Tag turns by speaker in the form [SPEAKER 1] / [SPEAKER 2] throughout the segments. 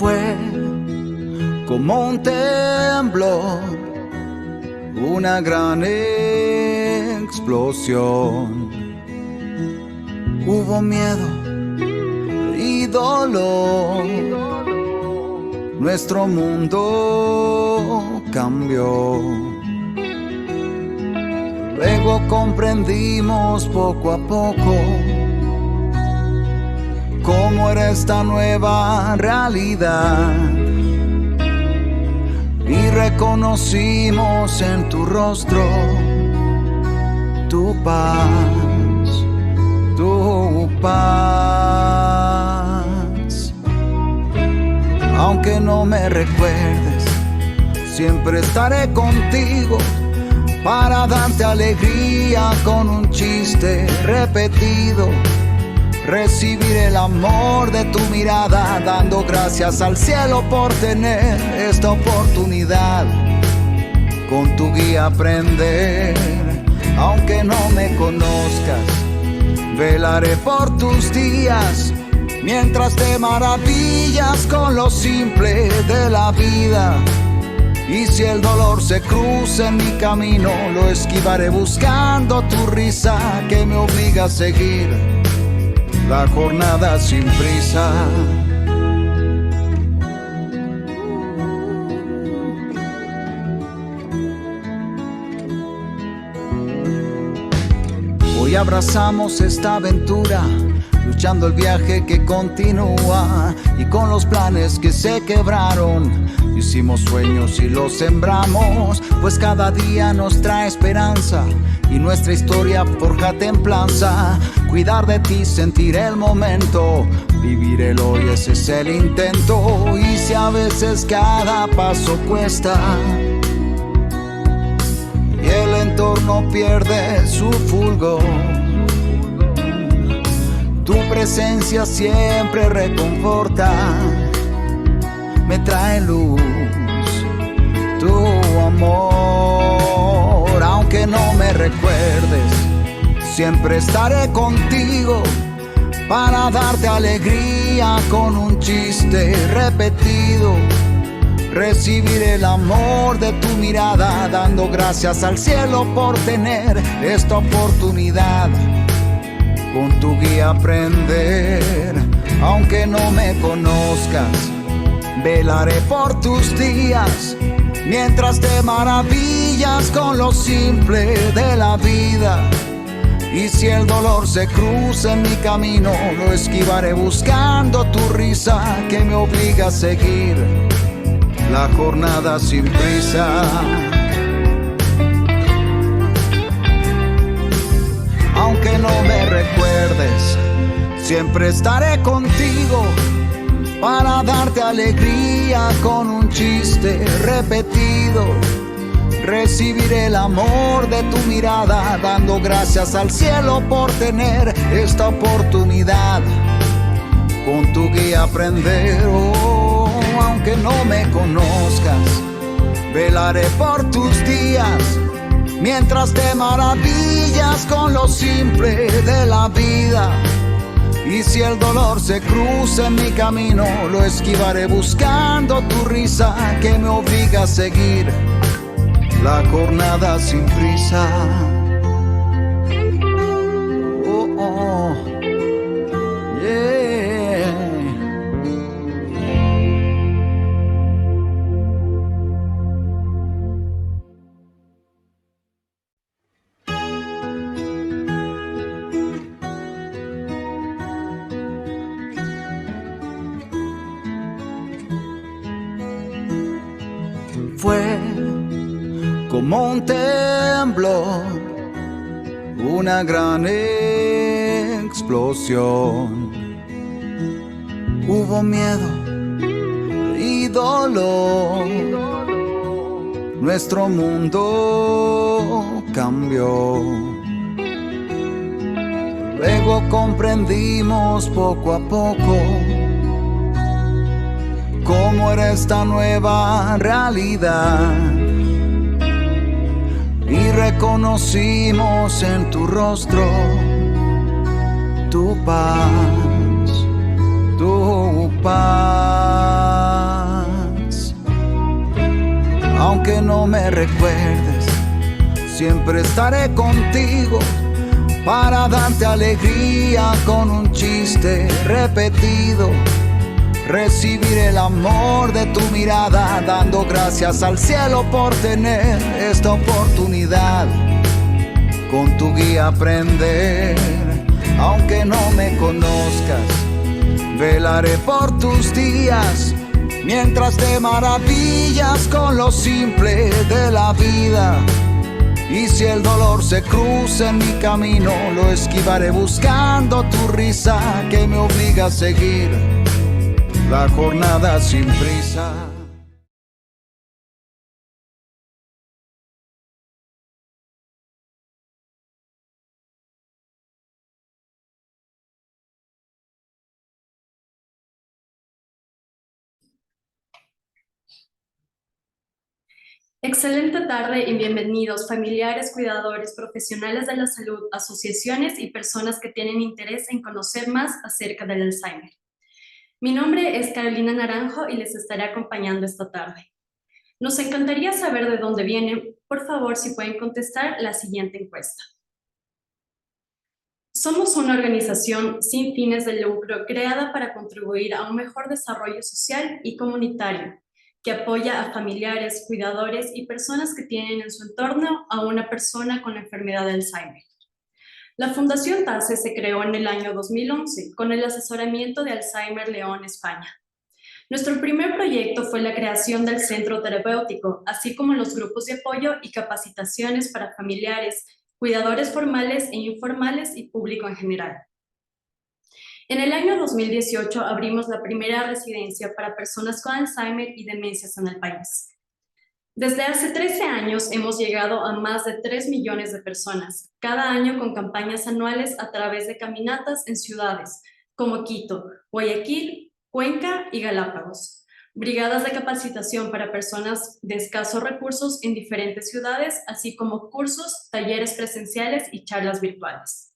[SPEAKER 1] Fue como un temblor, una gran explosión. Hubo miedo y dolor, nuestro mundo cambió. Luego comprendimos poco a poco cómo era esta nueva realidad, y reconocimos en tu rostro tu paz, tu paz. Aunque no me recuerdes, siempre estaré contigo para darte alegría con un chiste repetido. Recibir el amor de tu mirada, dando gracias al cielo por tener esta oportunidad. Con tu guía aprender, aunque no me conozcas, velaré por tus días, mientras te maravillas con lo simple de la vida. Y si el dolor se cruza en mi camino, lo esquivaré buscando tu risa que me obliga a seguir la jornada sin prisa. Hoy abrazamos esta aventura, luchando el viaje que continúa, y con los planes que se quebraron, hicimos sueños y los sembramos, pues cada día nos trae esperanza y nuestra historia forja templanza. Cuidar de ti, sentir el momento, vivir el hoy, ese es el intento. Y si a veces cada paso cuesta y el entorno pierde su fulgor, tu presencia siempre reconforta, me trae luz, tu amor. Aunque no me recuerdes, siempre estaré contigo para darte alegría con un chiste repetido. Recibir el amor de tu mirada, dando gracias al cielo por tener esta oportunidad. Con tu guía aprender, aunque no me conozcas, velaré por tus días, mientras te maravillas con lo simple de la vida. Y si el dolor se cruza en mi camino, lo esquivaré buscando tu risa que me obliga a seguir la jornada sin prisa. Aunque no me recuerdes, siempre estaré contigo para darte alegría con un chiste repetido. Recibir el amor de tu mirada, dando gracias al cielo por tener esta oportunidad. Con tu guía aprender, oh, aunque no me conozcas, velaré por tus días, mientras te maravillas con lo simple de la vida. Y si el dolor se cruza en mi camino, lo esquivaré buscando tu risa que me obliga a seguir la jornada sin prisa. Oh, oh, yeah. Fue como un temblor, una gran explosión. Hubo miedo y dolor, nuestro mundo cambió. Luego comprendimos poco a poco cómo era esta nueva realidad, y reconocimos en tu rostro tu paz, tu paz. Aunque no me recuerdes, siempre estaré contigo para darte alegría con un chiste repetido. Recibir el amor de tu mirada, dando gracias al cielo por tener esta oportunidad. Con tu guía aprender, aunque no me conozcas, velaré por tus días, mientras te maravillas con lo simple de la vida. Y si el dolor se cruza en mi camino, lo esquivaré buscando tu risa que me obliga a seguir la jornada sin prisa.
[SPEAKER 2] Tu paz.
[SPEAKER 1] aunque no me recuerdes, siempre estaré contigo para darte alegría con un chiste repetido. Recibir el amor de tu mirada, dando gracias al cielo por tener esta oportunidad. Con tu guía aprender, aunque no me conozcas, velaré por tus días, mientras te maravillas con lo simple de la vida. Y si el dolor se cruza en mi camino, lo esquivaré buscando tu risa que me obliga a seguir la jornada sin prisa.
[SPEAKER 2] Excelente tarde y bienvenidos familiares, cuidadores, profesionales de la salud, asociaciones y personas que tienen interés en conocer más acerca del Alzheimer. Mi nombre es Carolina Naranjo y les estaré acompañando esta tarde. Nos encantaría saber de dónde vienen. Por favor, si pueden contestar la siguiente encuesta. Somos una organización sin fines de lucro creada para contribuir a un mejor desarrollo social y comunitario, que apoya a familiares, cuidadores y personas que tienen en su entorno a una persona con la enfermedad de Alzheimer. La Fundación TASE se creó en el año 2011 con el asesoramiento de Alzheimer León, España. Nuestro primer proyecto fue la creación del centro terapéutico, así como los grupos de apoyo y capacitaciones para familiares, cuidadores formales e informales y público en general. En el año 2018 abrimos la primera residencia para personas con Alzheimer y demencias en el país. Desde hace 13 años hemos llegado a más de 3 millones de personas, cada año con campañas anuales a través de caminatas en ciudades como Quito, Guayaquil, Cuenca y Galápagos, brigadas de capacitación para personas de escasos recursos en diferentes ciudades, así como cursos, talleres presenciales y charlas virtuales.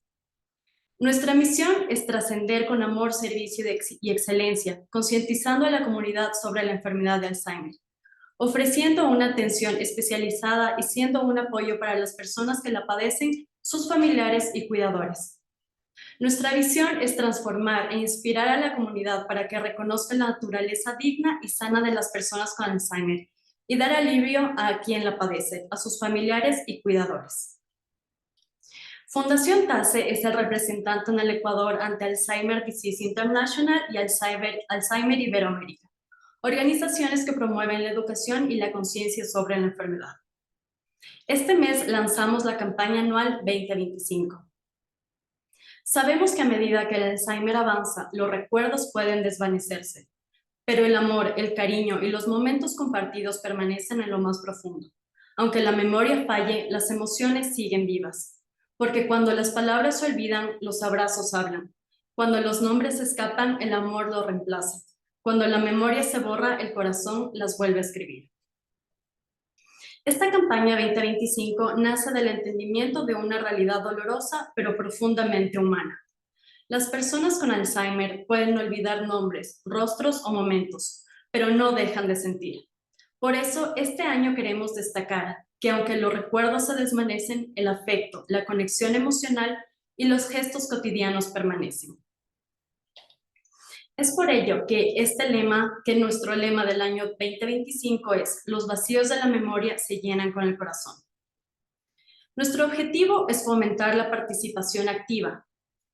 [SPEAKER 2] Nuestra misión es trascender con amor, servicio y excelencia, concientizando a la comunidad sobre la enfermedad de Alzheimer, ofreciendo una atención especializada y siendo un apoyo para las personas que la padecen, sus familiares y cuidadores. Nuestra visión es transformar e inspirar a la comunidad para que reconozca la naturaleza digna y sana de las personas con Alzheimer y dar alivio a quien la padece, a sus familiares y cuidadores. Fundación TASE es el representante en el Ecuador ante Alzheimer Disease International y Alzheimer Iberoamérica, organizaciones que promueven la educación y la conciencia sobre la enfermedad. Este mes lanzamos la campaña anual 2025. Sabemos que a medida que el Alzheimer avanza, los recuerdos pueden desvanecerse, pero el amor, el cariño y los momentos compartidos permanecen en lo más profundo. Aunque la memoria falle, las emociones siguen vivas. Porque cuando las palabras se olvidan, los abrazos hablan. Cuando los nombres escapan, el amor los reemplaza. Cuando la memoria se borra, el corazón las vuelve a escribir. Esta campaña 2025 nace del entendimiento de una realidad dolorosa, pero profundamente humana. Las personas con Alzheimer pueden olvidar nombres, rostros o momentos, pero no dejan de sentir. Por eso, este año queremos destacar que aunque los recuerdos se desvanecen, el afecto, la conexión emocional y los gestos cotidianos permanecen. Es por ello que nuestro lema del año 2025 es: los vacíos de la memoria se llenan con el corazón. Nuestro objetivo es fomentar la participación activa,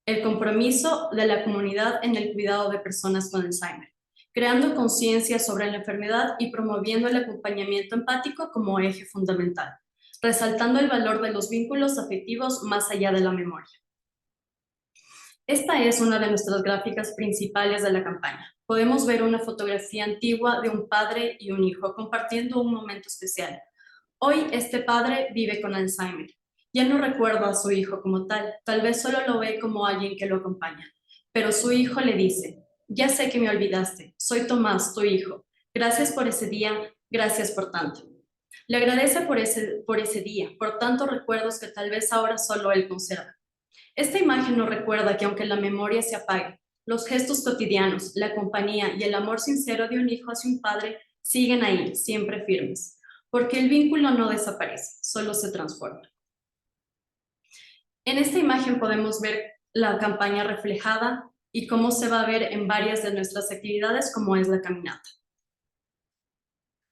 [SPEAKER 2] el compromiso de la comunidad en el cuidado de personas con Alzheimer, creando conciencia sobre la enfermedad y promoviendo el acompañamiento empático como eje fundamental, resaltando el valor de los vínculos afectivos más allá de la memoria. Esta es una de nuestras gráficas principales de la campaña. Podemos ver una fotografía antigua de un padre y un hijo compartiendo un momento especial. Hoy este padre vive con Alzheimer. Ya no recuerda a su hijo como tal vez solo lo ve como alguien que lo acompaña. Pero su hijo le dice: ya sé que me olvidaste, soy Tomás, tu hijo. Gracias por ese día, gracias por tanto. Le agradece por ese día, por tantos recuerdos que tal vez ahora solo él conserva. Esta imagen nos recuerda que aunque la memoria se apague, los gestos cotidianos, la compañía y el amor sincero de un hijo hacia un padre siguen ahí, siempre firmes. porque el vínculo no desaparece, solo se transforma. En esta imagen podemos ver la campaña reflejada y cómo se va a ver en varias de nuestras actividades, como es la caminata.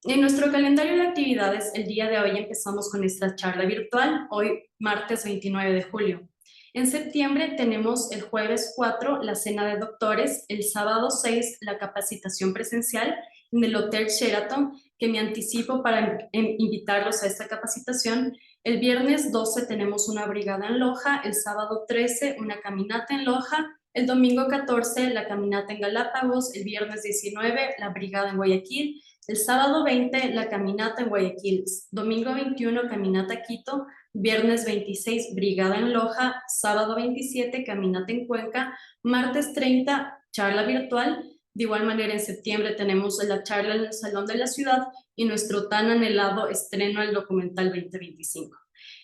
[SPEAKER 2] En nuestro calendario de actividades, el día de hoy empezamos con esta charla virtual, hoy martes 29 de julio. En septiembre tenemos el jueves 4 la cena de doctores, el sábado 6 la capacitación presencial en el Hotel Sheraton, que me anticipo para invitarlos a esta capacitación. El viernes 12 tenemos una brigada en Loja, el sábado 13 una caminata en Loja, el domingo 14 la caminata en Galápagos, el viernes 19 la brigada en Guayaquil, el sábado 20 la caminata en Guayaquil, domingo 21 caminata a Quito, viernes 26 brigada en Loja, sábado 27 caminata en Cuenca, martes 30 charla virtual. De igual manera, en septiembre tenemos la charla en el Salón de la Ciudad y nuestro tan anhelado estreno del documental 2025.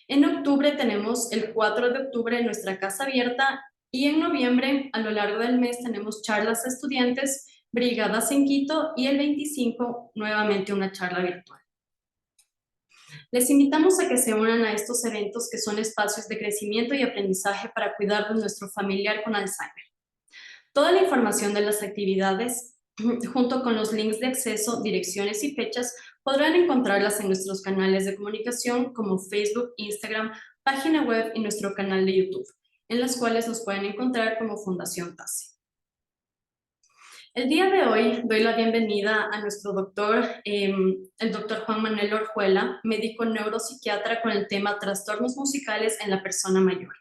[SPEAKER 2] En octubre tenemos el 4 de octubre nuestra casa abierta y en noviembre, a lo largo del mes, tenemos charlas a estudiantes, brigadas en Quito y el 25 nuevamente una charla virtual. Les invitamos a que se unan a estos eventos que son espacios de crecimiento y aprendizaje para cuidar de nuestro familiar con Alzheimer. Toda la información de las actividades, junto con los links de acceso, direcciones y fechas, podrán encontrarlas en nuestros canales de comunicación como Facebook, Instagram, página web y nuestro canal de YouTube, en las cuales nos pueden encontrar como Fundación TASE. El día de hoy doy la bienvenida a nuestro doctor, el doctor Juan Manuel Orjuela, médico neuropsiquiatra con el tema trastornos musicales en la persona mayor.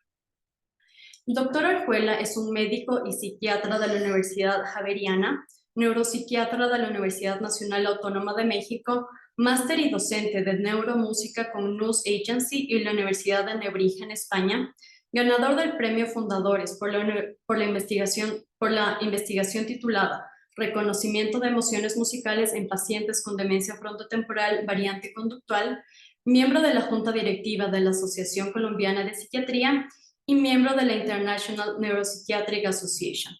[SPEAKER 2] El doctor Orjuela es un médico y psiquiatra de la Universidad Javeriana, neuropsiquiatra de la Universidad Nacional Autónoma de México, máster y docente de neuromúsica con NUS Agency y la Universidad de Nebrija en España, ganador del premio Fundadores por la investigación titulada Reconocimiento de emociones musicales en pacientes con demencia frontotemporal variante conductual, miembro de la Junta Directiva de la Asociación Colombiana de Psiquiatría y miembro de la International Neuropsychiatric Association.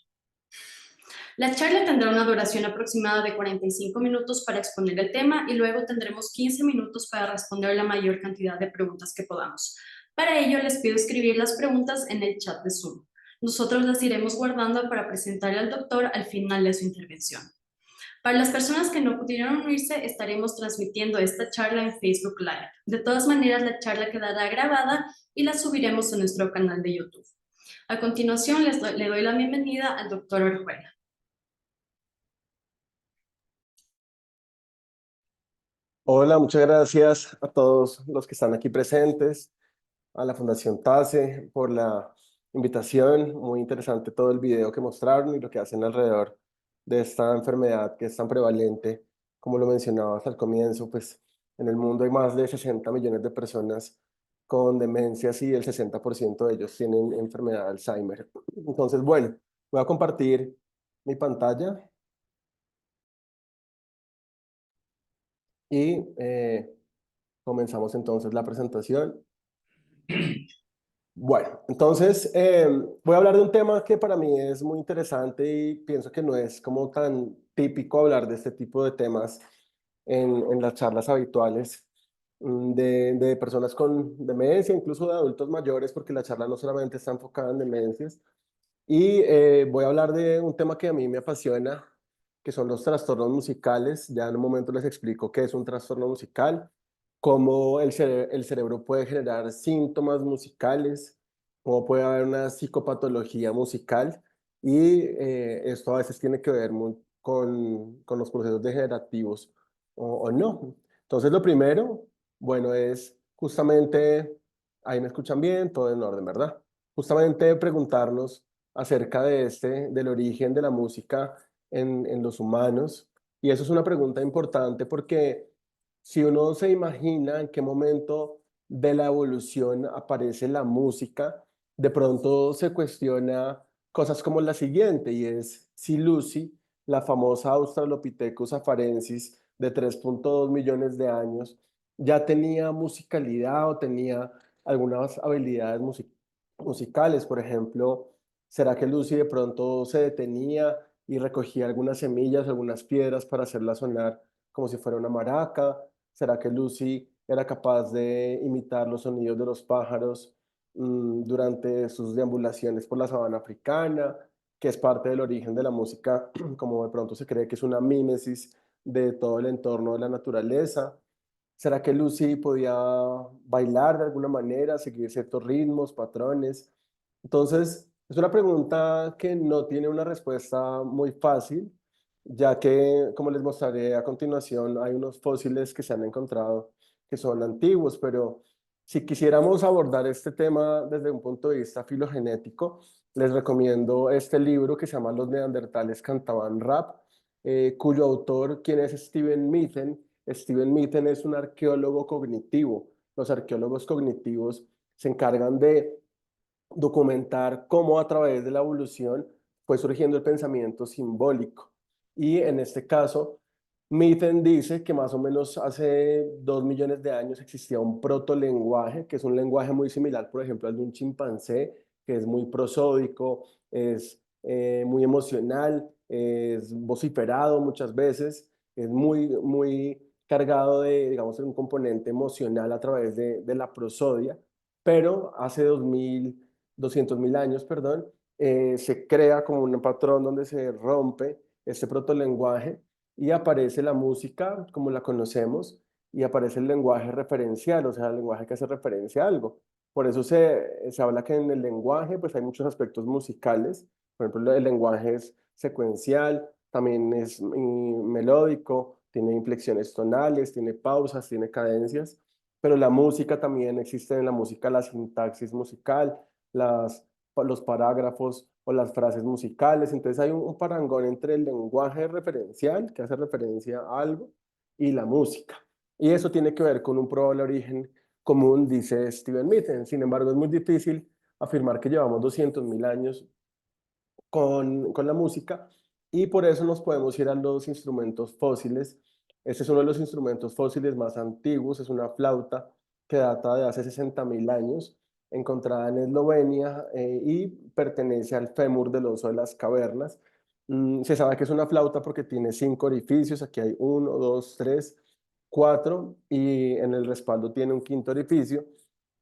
[SPEAKER 2] La charla tendrá una duración aproximada de 45 minutos para exponer el tema y luego tendremos 15 minutos para responder la mayor cantidad de preguntas que podamos. Para ello, les pido escribir las preguntas en el chat de Zoom. Nosotros las iremos guardando para presentarle al doctor al final de su intervención. Para las personas que no pudieron unirse, estaremos transmitiendo esta charla en Facebook Live. De todas maneras, la charla quedará grabada y la subiremos a nuestro canal de YouTube. A continuación, le doy la bienvenida al doctor Orjuela.
[SPEAKER 3] Hola, muchas gracias a todos los que están aquí presentes, a la Fundación TASE por la invitación. Muy interesante todo el video que mostraron y lo que hacen alrededor de esta enfermedad que es tan prevalente. Como lo mencionabas al comienzo, pues en el mundo hay más de 60 millones de personas con demencias y el 60% de ellos tienen enfermedad de Alzheimer. Entonces, bueno, voy a compartir mi pantalla. Y comenzamos entonces la presentación. Bueno, entonces voy a hablar de un tema que para mí es muy interesante y pienso que no es como tan típico hablar de este tipo de temas en las charlas habituales de personas con demencia, incluso de adultos mayores, porque la charla no solamente está enfocada en demencias. Y voy a hablar de un tema que a mí me apasiona, que son los trastornos musicales. Ya en un momento les explico qué es un trastorno musical, cómo el cerebro puede generar síntomas musicales, cómo puede haber una psicopatología musical y esto a veces tiene que ver con los procesos degenerativos o no. Entonces lo primero, bueno, es justamente, ahí me escuchan bien, todo en orden, ¿verdad? Justamente preguntarnos acerca del origen de la música en los humanos. Y eso es una pregunta importante porque si uno se imagina en qué momento de la evolución aparece la música, de pronto se cuestiona cosas como la siguiente, y es si Lucy, la famosa Australopithecus afarensis de 3,2 millones de años, ya tenía musicalidad o tenía algunas habilidades musicales. Por ejemplo, ¿será que Lucy de pronto se detenía y recogía algunas semillas, algunas piedras para hacerla sonar como si fuera una maraca? ¿Será que Lucy era capaz de imitar los sonidos de los pájaros durante sus deambulaciones por la sabana africana, que es parte del origen de la música, como de pronto se cree que es una mímesis de todo el entorno de la naturaleza? ¿Será que Lucy podía bailar de alguna manera, seguir ciertos ritmos, patrones? Entonces, es una pregunta que no tiene una respuesta muy fácil, ya que, como les mostraré a continuación, hay unos fósiles que se han encontrado que son antiguos, pero si quisiéramos abordar este tema desde un punto de vista filogenético, les recomiendo este libro que se llama Los neandertales cantaban rap, cuyo autor, quien es Steven Mithen. Steven Mithen es un arqueólogo cognitivo. Los arqueólogos cognitivos se encargan de documentar cómo a través de la evolución fue surgiendo el pensamiento simbólico. Y en este caso, Mithen dice que más o menos hace 2 millones de años existía un protolenguaje, que es un lenguaje muy similar, por ejemplo, al de un chimpancé, que es muy prosódico, es muy emocional, es vociferado muchas veces, es muy cargado de, digamos, un componente emocional a través de la prosodia, pero hace 200.000 años, perdón, se crea como un patrón donde se rompe este protolenguaje y aparece la música como la conocemos y aparece el lenguaje referencial, o sea, el lenguaje que hace referencia a algo. Por eso se habla que en el lenguaje pues hay muchos aspectos musicales, por ejemplo, el lenguaje es secuencial, también es melódico, tiene inflexiones tonales, tiene pausas, tiene cadencias, pero la música también existe en la música, la sintaxis musical, los parágrafos o las frases musicales. Entonces hay un parangón entre el lenguaje referencial, que hace referencia a algo, y la música. Y eso tiene que ver con un probable origen común, dice Steven Mitten. Sin embargo, es muy difícil afirmar que llevamos 200.000 años con la música y por eso nos podemos ir a los instrumentos fósiles. Este es uno de los instrumentos fósiles más antiguos, es una flauta que data de hace 60.000 años, encontrada en Eslovenia y pertenece al fémur del oso de las cavernas. Se sabe que es una flauta porque tiene 5 orificios, aquí hay uno, dos, tres, cuatro y en el respaldo tiene un quinto orificio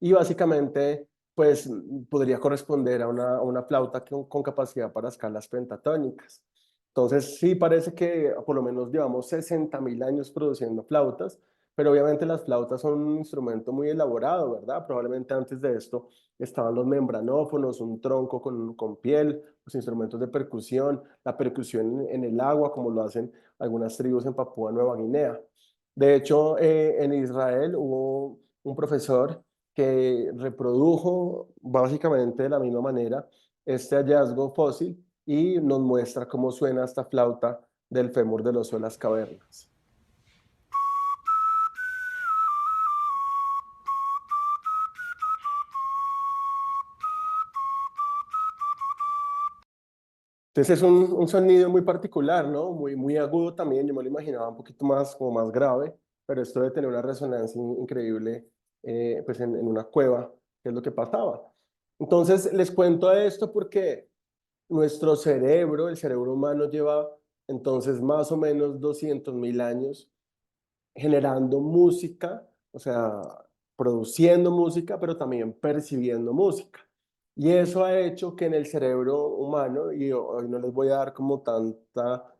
[SPEAKER 3] y básicamente pues podría corresponder a una flauta con capacidad para escalas pentatónicas. Entonces sí parece que por lo menos llevamos 60.000 años produciendo flautas, pero obviamente las flautas son un instrumento muy elaborado, ¿verdad? Probablemente antes de esto estaban los membranófonos, un tronco con piel, los instrumentos de percusión, la percusión en el agua, como lo hacen algunas tribus en Papúa Nueva Guinea. De hecho, en Israel hubo un profesor que reprodujo básicamente de la misma manera este hallazgo fósil y nos muestra cómo suena esta flauta del fémur del oso de las cavernas. Entonces es un sonido muy particular, ¿no? Muy agudo también, yo me lo imaginaba un poquito más, como más grave, pero esto debe tener una resonancia increíble, pues en una cueva, que es lo que pasaba. Entonces les cuento esto porque nuestro cerebro, el cerebro humano lleva entonces más o menos 200.000 años generando música, o sea, produciendo música, pero también percibiendo música. Y eso ha hecho que en el cerebro humano, y hoy no les voy a dar como tanta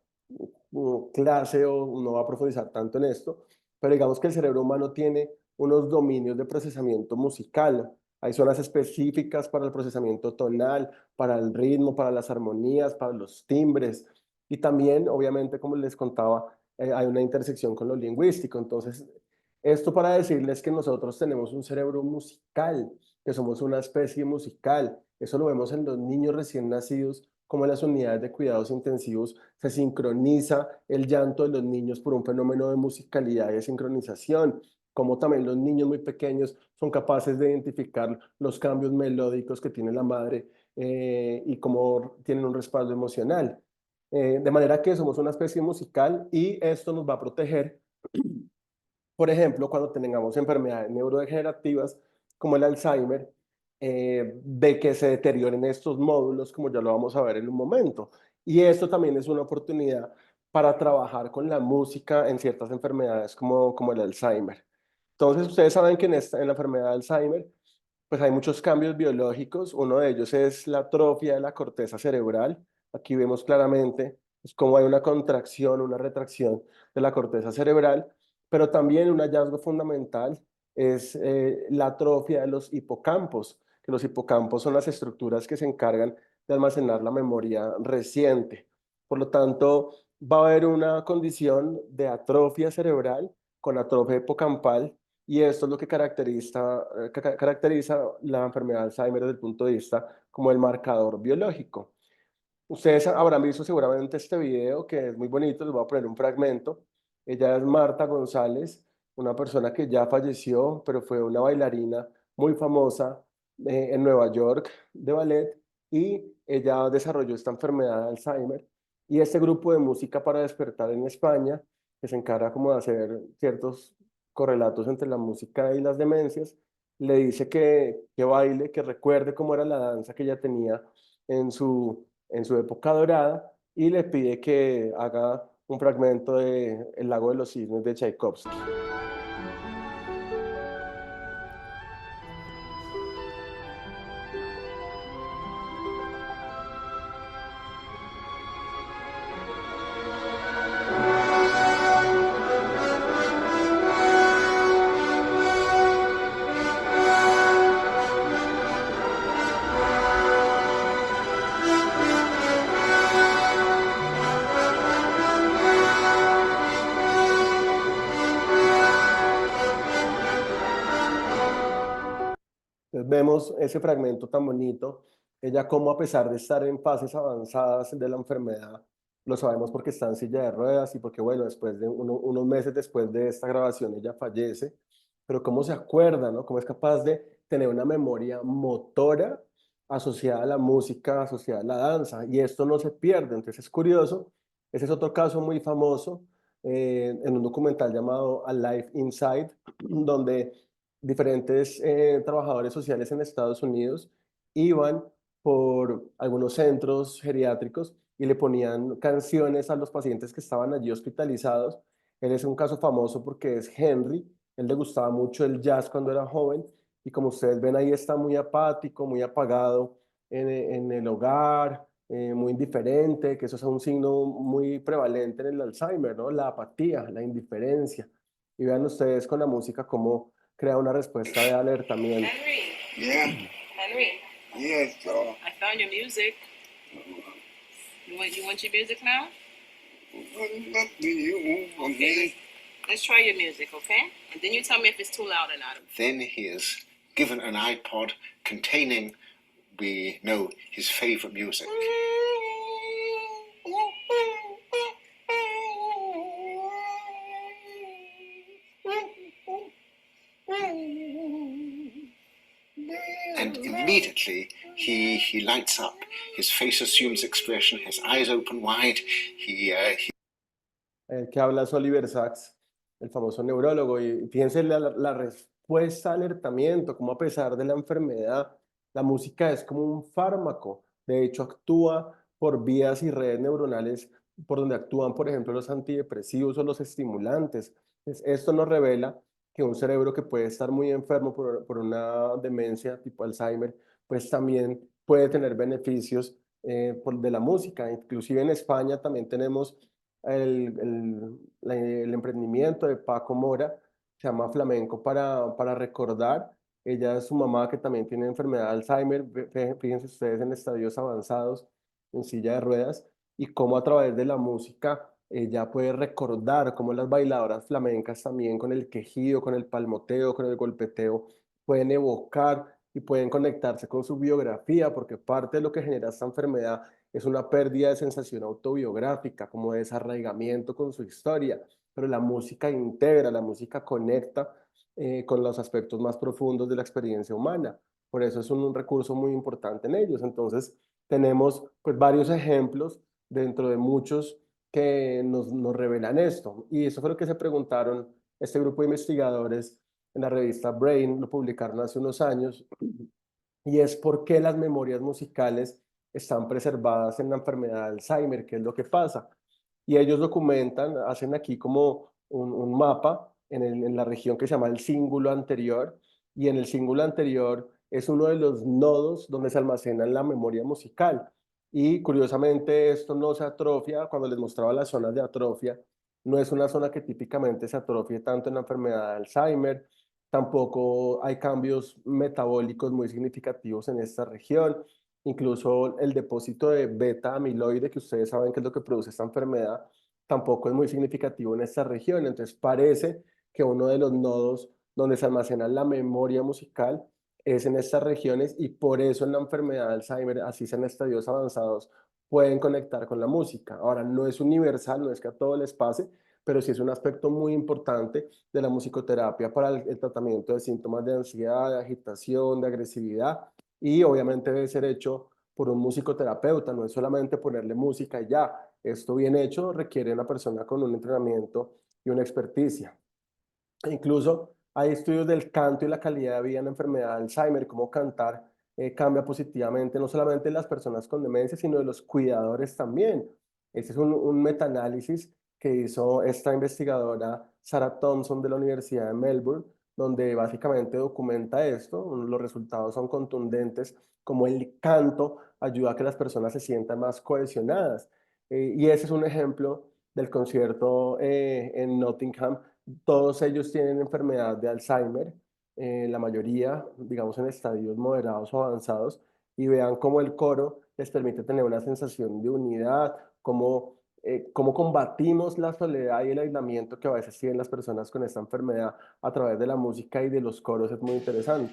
[SPEAKER 3] clase o no va a profundizar tanto en esto, pero digamos que el cerebro humano tiene unos dominios de procesamiento musical. Hay zonas específicas para el procesamiento tonal, para el ritmo, para las armonías, para los timbres. Y también, obviamente, como les contaba, hay una intersección con lo lingüístico. Entonces, esto para decirles que nosotros tenemos un cerebro musical, que somos una especie musical. Eso lo vemos en los niños recién nacidos, como en las unidades de cuidados intensivos se sincroniza el llanto de los niños por un fenómeno de musicalidad y de sincronización, como también los niños muy pequeños son capaces de identificar los cambios melódicos que tiene la madre y cómo tienen un respaldo emocional. De manera que somos una especie musical y esto nos va a proteger, por ejemplo, cuando tengamos enfermedades neurodegenerativas como el Alzheimer, de que se deterioren estos módulos, como ya lo vamos a ver en un momento. Y esto también es una oportunidad para trabajar con la música en ciertas enfermedades como el Alzheimer. Entonces, ustedes saben que en la enfermedad de Alzheimer, pues hay muchos cambios biológicos. Uno de ellos es la atrofia de la corteza cerebral. Aquí vemos claramente pues, cómo hay una contracción, una retracción de la corteza cerebral, pero también un hallazgo fundamental es la atrofia de los hipocampos, que los hipocampos son las estructuras que se encargan de almacenar la memoria reciente. Por lo tanto, va a haber una condición de atrofia cerebral con atrofia hipocampal, y esto es lo que caracteriza la enfermedad de Alzheimer desde el punto de vista como el marcador biológico. Ustedes habrán visto seguramente este video que es muy bonito, les voy a poner un fragmento. Ella es Marta González, una persona que ya falleció, pero fue una bailarina muy famosa en Nueva York de ballet, y ella desarrolló esta enfermedad de Alzheimer. Y este grupo de música para despertar en España, que se encarga como de hacer ciertos correlatos entre la música y las demencias, le dice que baile, que recuerde cómo era la danza que ella tenía en su época dorada, y le pide que haga un fragmento de El lago de los cisnes de Tchaikovsky. Entonces vemos ese fragmento tan bonito, ella como a pesar de estar en fases avanzadas de la enfermedad, lo sabemos porque está en silla de ruedas y porque, bueno, después de unos meses después de esta grabación ella fallece, pero cómo se acuerda, ¿no? Cómo es capaz de tener una memoria motora asociada a la música, asociada a la danza, y esto no se pierde. Entonces es curioso. Ese es otro caso muy famoso en un documental llamado Alive Inside, donde diferentes trabajadores sociales en Estados Unidos iban por algunos centros geriátricos y le ponían canciones a los pacientes que estaban allí hospitalizados. Él es un caso famoso porque es Henry. Él le gustaba mucho el jazz cuando era joven, y como ustedes ven ahí está muy apático, muy apagado en el hogar, muy indiferente, que eso es un signo muy prevalente en el Alzheimer, ¿no? La apatía, la indiferencia. Y vean ustedes con la música cómo crea una respuesta de alertamiento.
[SPEAKER 4] Henry,
[SPEAKER 5] Yeah,
[SPEAKER 4] Henry,
[SPEAKER 5] yes, so
[SPEAKER 4] I found your music. You want your music now?
[SPEAKER 5] what do you want me?
[SPEAKER 4] Let's try your music, okay? And then you tell me if it's too loud or not.
[SPEAKER 6] Then he is given an iPod containing, we know, his favorite music. And immediately he lights up. His face assumes expression, his eyes open wide.
[SPEAKER 3] El que habla es Oliver Sacks, el famoso neurólogo, y fíjense la respuesta al alertamiento, como a pesar de la enfermedad, la música es como un fármaco. De hecho, actúa por vías y redes neuronales por donde actúan, por ejemplo, los antidepresivos o los estimulantes. Esto nos revela que un cerebro que puede estar muy enfermo por una demencia tipo Alzheimer, pues también puede tener beneficios de la música. Inclusive en España también tenemos el emprendimiento de Paco Mora, se llama Flamenco para recordar. Ella es su mamá, que también tiene enfermedad de Alzheimer. Fíjense ustedes en estadios avanzados, en silla de ruedas, y cómo a través de la música ella puede recordar, cómo las bailadoras flamencas también con el quejido, con el palmoteo, con el golpeteo, pueden evocar y pueden conectarse con su biografía, porque parte de lo que genera esta enfermedad es una pérdida de sensación autobiográfica, como de desarraigamiento con su historia. Pero la música integra, la música conecta con los aspectos más profundos de la experiencia humana. Por eso es un recurso muy importante en ellos. Entonces, tenemos pues varios ejemplos dentro de muchos que nos revelan esto. Y eso fue lo que se preguntaron este grupo de investigadores en la revista Brain, lo publicaron hace unos años, y es por qué las memorias musicales están preservadas en la enfermedad de Alzheimer. ¿Qué es lo que pasa? y ellos documentan, hacen aquí como un mapa en la región que se llama el cíngulo anterior, y en el cíngulo anterior es uno de los nodos donde se almacena la memoria musical. Y curiosamente esto no se atrofia, cuando les mostraba las zonas de atrofia, no es una zona que típicamente se atrofie tanto en la enfermedad de Alzheimer, tampoco hay cambios metabólicos muy significativos en esta región, incluso el depósito de beta amiloide, que ustedes saben que es lo que produce esta enfermedad, tampoco es muy significativo en esta región. Entonces parece que uno de los nodos donde se almacena la memoria musical es en estas regiones, y por eso en la enfermedad de Alzheimer, así sean estadios avanzados, pueden conectar con la música. Ahora, no es universal, no es que a todos les pase, pero sí es un aspecto muy importante de la musicoterapia para el tratamiento de síntomas de ansiedad, de agitación, de agresividad, y obviamente debe ser hecho por un musicoterapeuta, no es solamente ponerle música y ya. Esto bien hecho requiere una persona con un entrenamiento y una experticia. Incluso hay estudios del canto y la calidad de vida en la enfermedad de Alzheimer, cómo cantar cambia positivamente no solamente en las personas con demencia, sino de los cuidadores también. Este es un metaanálisis que hizo esta investigadora Sarah Thompson de la Universidad de Melbourne, donde básicamente documenta esto. Los resultados son contundentes, como el canto ayuda a que las personas se sientan más cohesionadas. Y ese es un ejemplo del concierto en Nottingham. Todos ellos tienen enfermedad de Alzheimer, la mayoría, digamos, en estadios moderados o avanzados, y vean cómo el coro les permite tener una sensación de unidad, cómo combatimos la soledad y el aislamiento que a veces tienen las personas con esta enfermedad a través de la música y de los coros. Es muy interesante.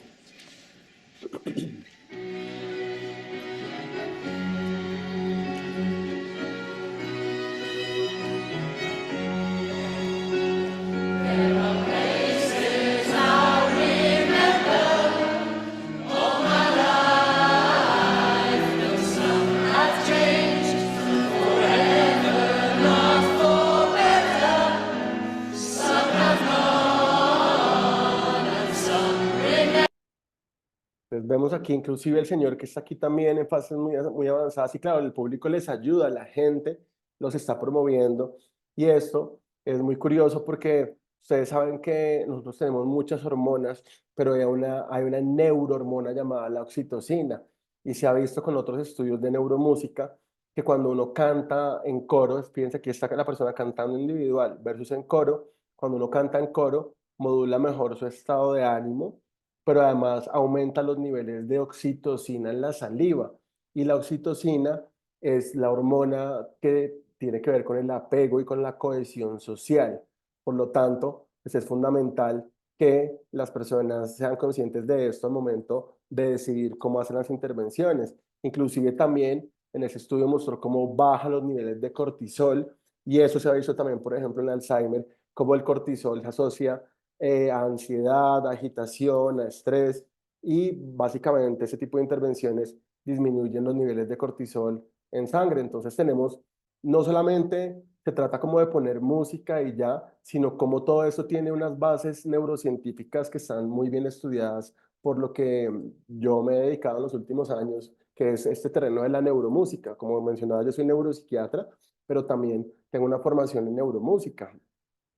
[SPEAKER 3] Entonces vemos aquí inclusive el señor que está aquí también en fases muy avanzadas, y claro, el público les ayuda, la gente los está promoviendo, y esto es muy curioso porque ustedes saben que nosotros tenemos muchas hormonas, pero hay una neurohormona llamada la oxitocina, y se ha visto con otros estudios de neuromúsica que cuando uno canta en coro, fíjense aquí está la persona cantando individual versus en coro, cuando uno canta en coro modula mejor su estado de ánimo, pero además aumenta los niveles de oxitocina en la saliva. Y la oxitocina es la hormona que tiene que ver con el apego y con la cohesión social. Por lo tanto, pues es fundamental que las personas sean conscientes de esto al momento de decidir cómo hacen las intervenciones. Inclusive también en ese estudio mostró cómo baja los niveles de cortisol, y eso se ha visto también, por ejemplo, en Alzheimer, cómo el cortisol se asocia a ansiedad, a agitación, a estrés, y básicamente ese tipo de intervenciones disminuyen los niveles de cortisol en sangre. Entonces tenemos, no solamente se trata como de poner música y ya, sino como todo esto tiene unas bases neurocientíficas que están muy bien estudiadas por lo que yo me he dedicado en los últimos años, que es este terreno de la neuromúsica. Como mencionaba, yo soy neuropsiquiatra, pero también tengo una formación en neuromúsica.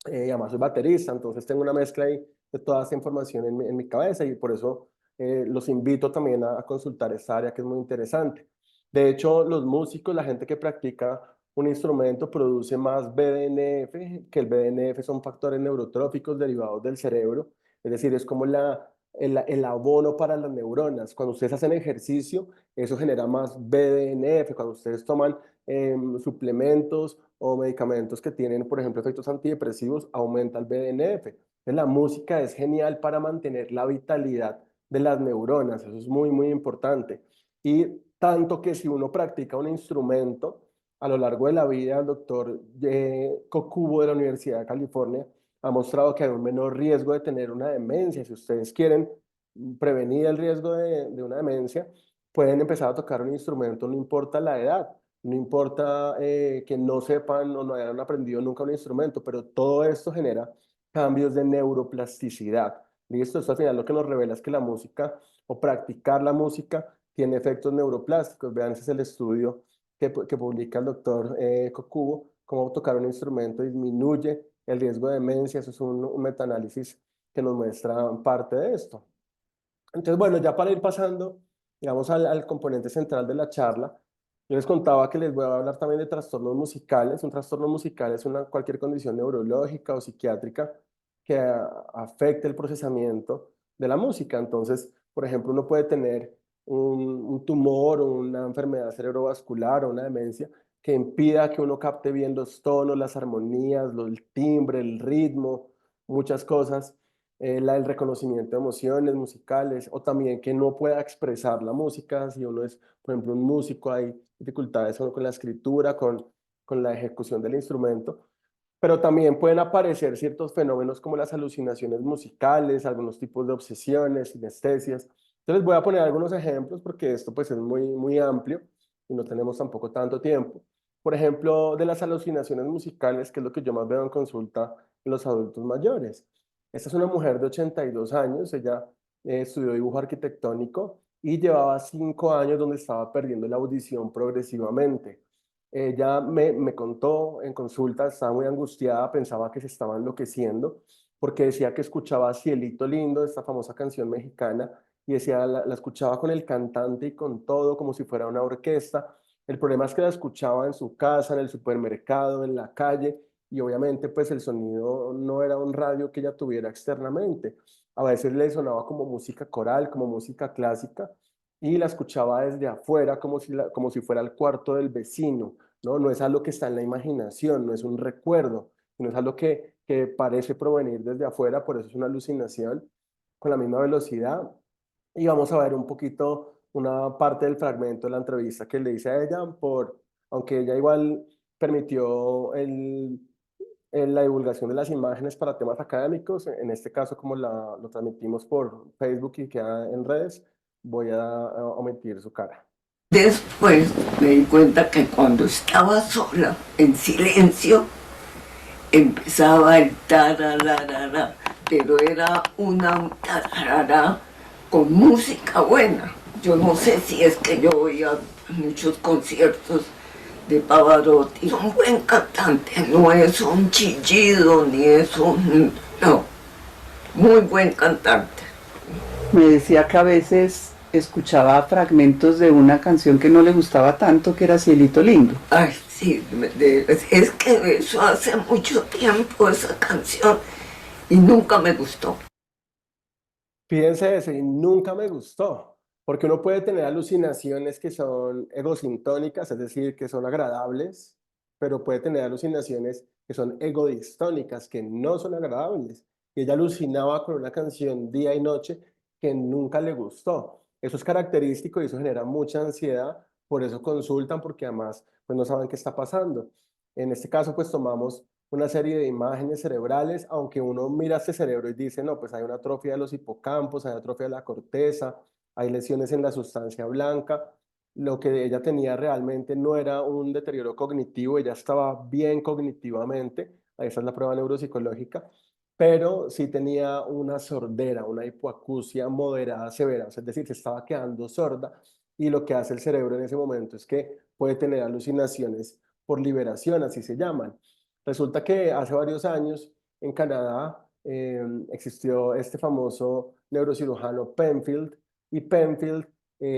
[SPEAKER 3] Además soy baterista, entonces tengo una mezcla ahí de toda esta información en mi cabeza, y por eso los invito también a consultar esta área que es muy interesante. De hecho, los músicos, la gente que practica un instrumento produce más BDNF, que el BDNF son factores neurotróficos derivados del cerebro, es decir, es como el abono para las neuronas. Cuando ustedes hacen ejercicio, eso genera más BDNF. Cuando ustedes toman suplementos o medicamentos que tienen, por ejemplo, efectos antidepresivos, aumenta el BDNF. Entonces, la música es genial para mantener la vitalidad de las neuronas, eso es muy, muy importante. Y tanto que si uno practica un instrumento a lo largo de la vida, el doctor Kokubo de la Universidad de California ha mostrado que hay un menor riesgo de tener una demencia. Si ustedes quieren prevenir el riesgo de una demencia, pueden empezar a tocar un instrumento, no importa la edad. No importa que no sepan o no hayan aprendido nunca un instrumento, pero todo esto genera cambios de neuroplasticidad. ¿Listo? Esto al final lo que nos revela es que la música o practicar la música tiene efectos neuroplásticos. Vean, ese es el estudio que publica el doctor Kokubo, cómo tocar un instrumento disminuye el riesgo de demencia. Eso es un metaanálisis que nos muestra parte de esto. Entonces, bueno, ya para ir pasando, digamos, al componente central de la charla, yo les contaba que les voy a hablar también de trastornos musicales. Un trastorno musical es cualquier condición neurológica o psiquiátrica que afecte el procesamiento de la música. Entonces, por ejemplo, uno puede tener un tumor o una enfermedad cerebrovascular o una demencia que impida que uno capte bien los tonos, las armonías, el timbre, el ritmo, muchas cosas. El reconocimiento de emociones musicales, o también que no pueda expresar la música. Si uno es, por ejemplo, un músico, hay dificultades con la escritura, con la ejecución del instrumento, pero también pueden aparecer ciertos fenómenos como las alucinaciones musicales, algunos tipos de obsesiones, sinestesias. Entonces voy a poner algunos ejemplos porque esto pues es muy amplio y no tenemos tampoco tanto tiempo. Por ejemplo, de las alucinaciones musicales, que es lo que yo más veo en consulta en los adultos mayores. Esta es una mujer de 82 años, ella estudió dibujo arquitectónico y llevaba 5 años donde estaba perdiendo la audición progresivamente. Ella me contó en consulta, estaba muy angustiada, pensaba que se estaba enloqueciendo, porque decía que escuchaba Cielito Lindo, esta famosa canción mexicana, y decía, la escuchaba con el cantante y con todo, como si fuera una orquesta. El problema es que la escuchaba en su casa, en el supermercado, en la calle, y obviamente pues el sonido no era un radio que ella tuviera externamente. A veces le sonaba como música coral, como música clásica, y la escuchaba desde afuera como si fuera el cuarto del vecino, ¿no? No es algo que está en la imaginación, no es un recuerdo, sino es algo que parece provenir desde afuera, por eso es una alucinación con la misma velocidad. Y vamos a ver un poquito una parte del fragmento de la entrevista que le hice a ella, aunque ella igual permitió la divulgación de las imágenes para temas académicos. En este caso, como lo transmitimos por Facebook y queda en redes, voy a omitir su cara.
[SPEAKER 7] Después me di cuenta que cuando estaba sola, en silencio, empezaba el tarararara, pero era una tararara con música buena. Yo no sé si es que yo oía muchos conciertos de Pavarotti. Es un buen cantante, no es un chillido ni es un... no, muy buen cantante.
[SPEAKER 8] Me decía que a veces escuchaba fragmentos de una canción que no le gustaba tanto, que era Cielito Lindo.
[SPEAKER 7] Ay, sí, es que eso hace mucho tiempo, esa canción, y nunca me gustó.
[SPEAKER 3] Fíjense eso, y nunca me gustó, porque uno puede tener alucinaciones que son egosintónicas, es decir, que son agradables, pero puede tener alucinaciones que son egodistónicas, que no son agradables. Y ella alucinaba con una canción día y noche que nunca le gustó. Eso es característico y eso genera mucha ansiedad, por eso consultan, porque además pues no saben qué está pasando. En este caso pues tomamos una serie de imágenes cerebrales, aunque uno mira este cerebro y dice, no, pues hay una atrofia de los hipocampos, hay atrofia de la corteza, hay lesiones en la sustancia blanca. Lo que ella tenía realmente no era un deterioro cognitivo, ella estaba bien cognitivamente, esa es la prueba neuropsicológica, pero sí tenía una sordera, una hipoacusia moderada severa, es decir, se estaba quedando sorda, y lo que hace el cerebro en ese momento es que puede tener alucinaciones por liberación, así se llaman. Resulta que hace varios años en Canadá existió este famoso neurocirujano Penfield, y Penfield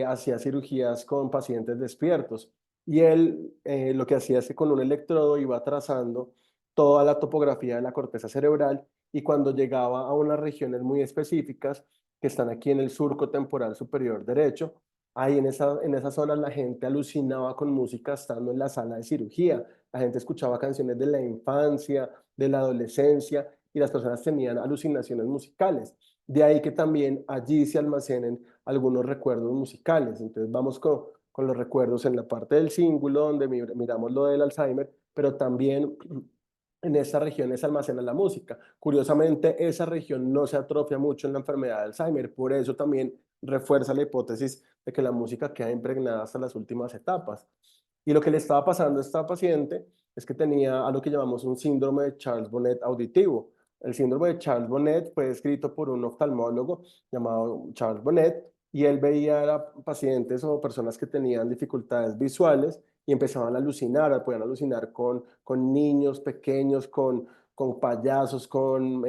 [SPEAKER 3] hacía cirugías con pacientes despiertos, y él lo que hacía es que con un electrodo iba trazando toda la topografía de la corteza cerebral, y cuando llegaba a unas regiones muy específicas que están aquí en el surco temporal superior derecho, ahí en esa zona la gente alucinaba con música estando en la sala de cirugía. La gente escuchaba canciones de la infancia, de la adolescencia, y las personas tenían alucinaciones musicales. De ahí que también allí se almacenen algunos recuerdos musicales. Entonces vamos con los recuerdos en la parte del cíngulo, donde miramos lo del Alzheimer, pero también en esa región se almacena la música. Curiosamente, esa región no se atrofia mucho en la enfermedad de Alzheimer, por eso también refuerza la hipótesis de que la música queda impregnada hasta las últimas etapas. Y lo que le estaba pasando a esta paciente es que tenía a lo que llamamos un síndrome de Charles Bonnet auditivo. El síndrome de Charles Bonnet fue descrito por un oftalmólogo llamado Charles Bonnet, y él veía a pacientes o personas que tenían dificultades visuales y empezaban a alucinar, podían alucinar con niños pequeños, con payasos, con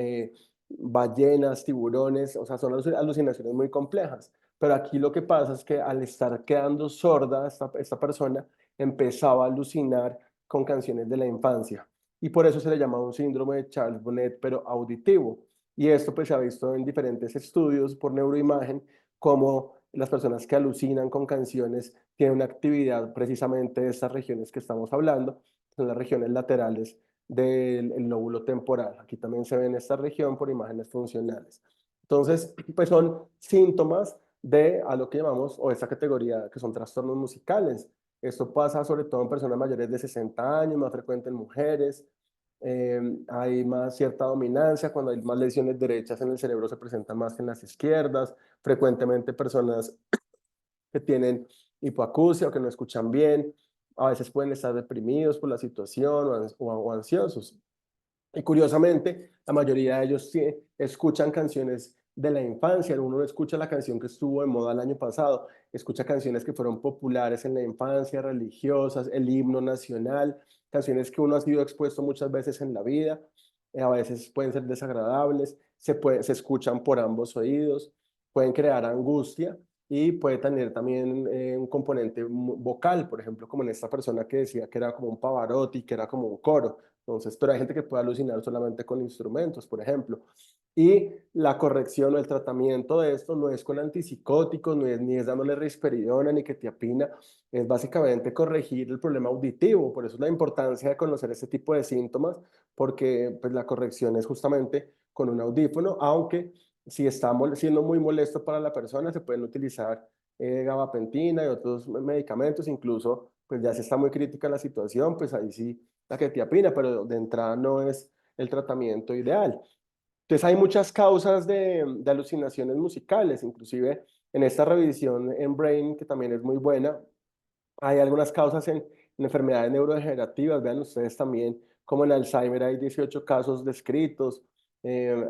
[SPEAKER 3] ballenas, tiburones, o sea, son alucinaciones muy complejas. Pero aquí lo que pasa es que al estar quedando sorda, esta persona empezaba a alucinar con canciones de la infancia. Y por eso se le llama un síndrome de Charles Bonnet, pero auditivo. Y esto pues se ha visto en diferentes estudios por neuroimagen, como las personas que alucinan con canciones tienen una actividad precisamente de estas regiones que estamos hablando, son las regiones laterales del lóbulo temporal. Aquí también se ve en esta región por imágenes funcionales. Entonces, pues son síntomas de a lo que llamamos, o esta categoría, que son trastornos musicales. Esto pasa sobre todo en personas mayores de 60 años, más frecuente en mujeres. Hay más cierta dominancia, cuando hay más lesiones derechas en el cerebro se presentan más que en las izquierdas. Frecuentemente personas que tienen hipoacusia o que no escuchan bien, a veces pueden estar deprimidos por la situación o ansiosos. Y curiosamente, la mayoría de ellos sí escuchan canciones de la infancia. Uno no escucha la canción que estuvo de moda el año pasado, escucha canciones que fueron populares en la infancia, religiosas, el himno nacional, canciones que uno ha sido expuesto muchas veces en la vida, a veces pueden ser desagradables, se escuchan por ambos oídos, pueden crear angustia y puede tener también un componente vocal, por ejemplo, como en esta persona que decía que era como un Pavarotti, que era como un coro. Entonces, pero hay gente que puede alucinar solamente con instrumentos, por ejemplo. Y la corrección o el tratamiento de esto no es con antipsicóticos, ni es dándole risperidona ni quetiapina, es básicamente corregir el problema auditivo. Por eso es la importancia de conocer este tipo de síntomas, porque pues, la corrección es justamente con un audífono, aunque si está siendo muy molesto para la persona, se pueden utilizar gabapentina y otros medicamentos, incluso pues ya si está muy crítica la situación, pues ahí sí la quetiapina, pero de entrada no es el tratamiento ideal. Entonces hay muchas causas de alucinaciones musicales, inclusive en esta revisión en Brain, que también es muy buena, hay algunas causas en enfermedades neurodegenerativas, vean ustedes también, como en Alzheimer hay 18 casos descritos,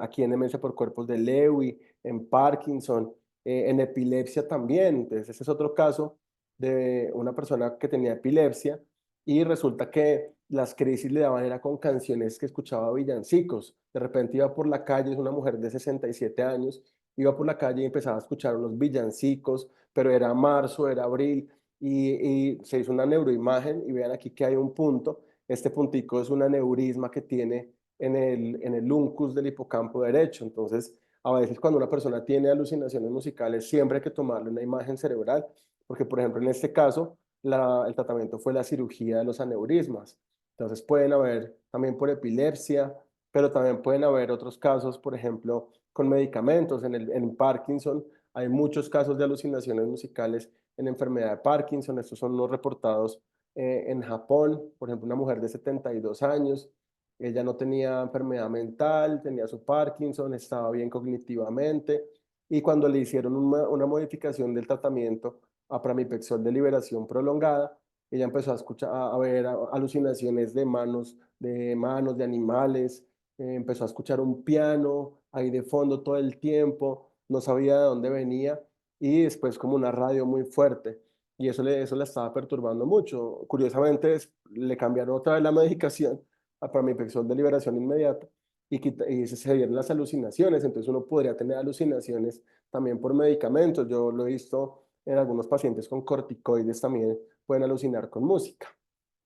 [SPEAKER 3] aquí en demencia por cuerpos de Lewy, en Parkinson, en epilepsia también. Entonces ese es otro caso de una persona que tenía epilepsia y resulta que las crisis le daban era con canciones que escuchaba villancicos. De repente iba por la calle, es una mujer de 67 años, iba por la calle y empezaba a escuchar unos villancicos, pero era marzo, era abril, y se hizo una neuroimagen y vean aquí que hay un punto. Este puntico es un aneurisma que tiene en el uncus del hipocampo derecho. Entonces, a veces cuando una persona tiene alucinaciones musicales, siempre hay que tomarle una imagen cerebral, porque por ejemplo en este caso, el tratamiento fue la cirugía de los aneurismas. Entonces pueden haber también por epilepsia, pero también pueden haber otros casos, por ejemplo, con medicamentos. En Parkinson hay muchos casos de alucinaciones musicales en enfermedad de Parkinson. Estos son los reportados en Japón. Por ejemplo, una mujer de 72 años, ella no tenía enfermedad mental, tenía su Parkinson, estaba bien cognitivamente, y cuando le hicieron una modificación del tratamiento a pramipexol de liberación prolongada, ella empezó a escuchar, a ver alucinaciones de manos de animales, empezó a escuchar un piano ahí de fondo todo el tiempo, no sabía de dónde venía, y después como una radio muy fuerte, y eso le estaba perturbando mucho. Curiosamente, le cambiaron otra vez la medicación a pramipexol de liberación inmediata, y se dieron las alucinaciones. Entonces uno podría tener alucinaciones también por medicamentos. Yo lo he visto en algunos pacientes con corticoides, también pueden alucinar con música.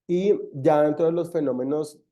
[SPEAKER 3] Y ya dentro de los fenómenos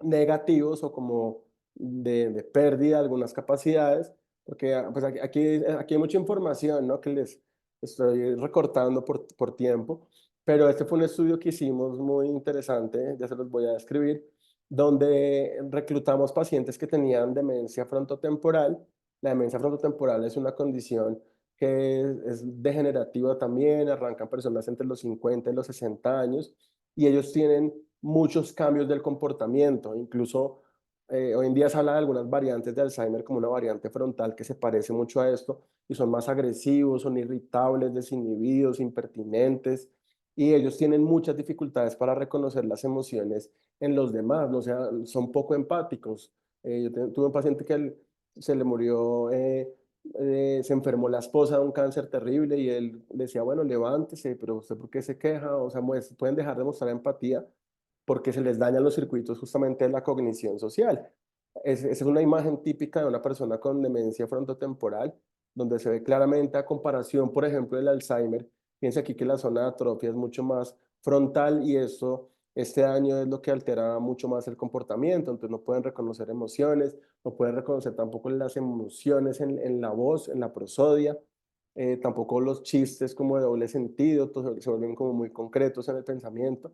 [SPEAKER 3] negativos o como de pérdida de algunas capacidades, porque pues aquí hay mucha información, ¿no? Que les estoy recortando por tiempo, pero este fue un estudio que hicimos muy interesante, ya se los voy a describir, donde reclutamos pacientes que tenían demencia frontotemporal. La demencia frontotemporal es una condición que es degenerativa también, arrancan personas entre los 50 y los 60 años, y ellos tienen muchos cambios del comportamiento. Incluso hoy en día se habla de algunas variantes de Alzheimer como una variante frontal que se parece mucho a esto, y son más agresivos, son irritables, desinhibidos, impertinentes, y ellos tienen muchas dificultades para reconocer las emociones en los demás, o sea, son poco empáticos. Yo tuve un paciente que se le murió se enfermó la esposa de un cáncer terrible y él decía, bueno, levántese, pero ¿usted por qué se queja? O sea, pueden dejar de mostrar empatía porque se les dañan los circuitos justamente de la cognición social. Esa es una imagen típica de una persona con demencia frontotemporal, donde se ve claramente a comparación, por ejemplo, del Alzheimer. Piensa aquí que la zona de atrofia es mucho más frontal y eso, este daño es lo que altera mucho más el comportamiento, entonces no pueden reconocer emociones, no pueden reconocer tampoco las emociones en la voz, en la prosodia, tampoco los chistes como de doble sentido, se vuelven como muy concretos en el pensamiento.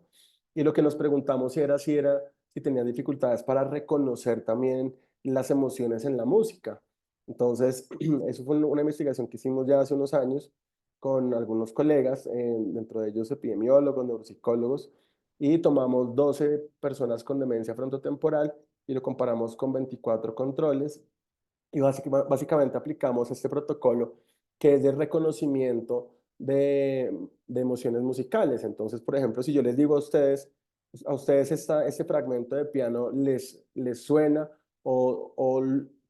[SPEAKER 3] Y lo que nos preguntamos si tenían dificultades para reconocer también las emociones en la música. Entonces, eso fue una investigación que hicimos ya hace unos años con algunos colegas, dentro de ellos epidemiólogos, neuropsicólogos, y tomamos 12 personas con demencia frontotemporal y lo comparamos con 24 controles y básicamente aplicamos este protocolo que es de reconocimiento de emociones musicales. Entonces, por ejemplo, si yo les digo a ustedes este fragmento de piano les suena o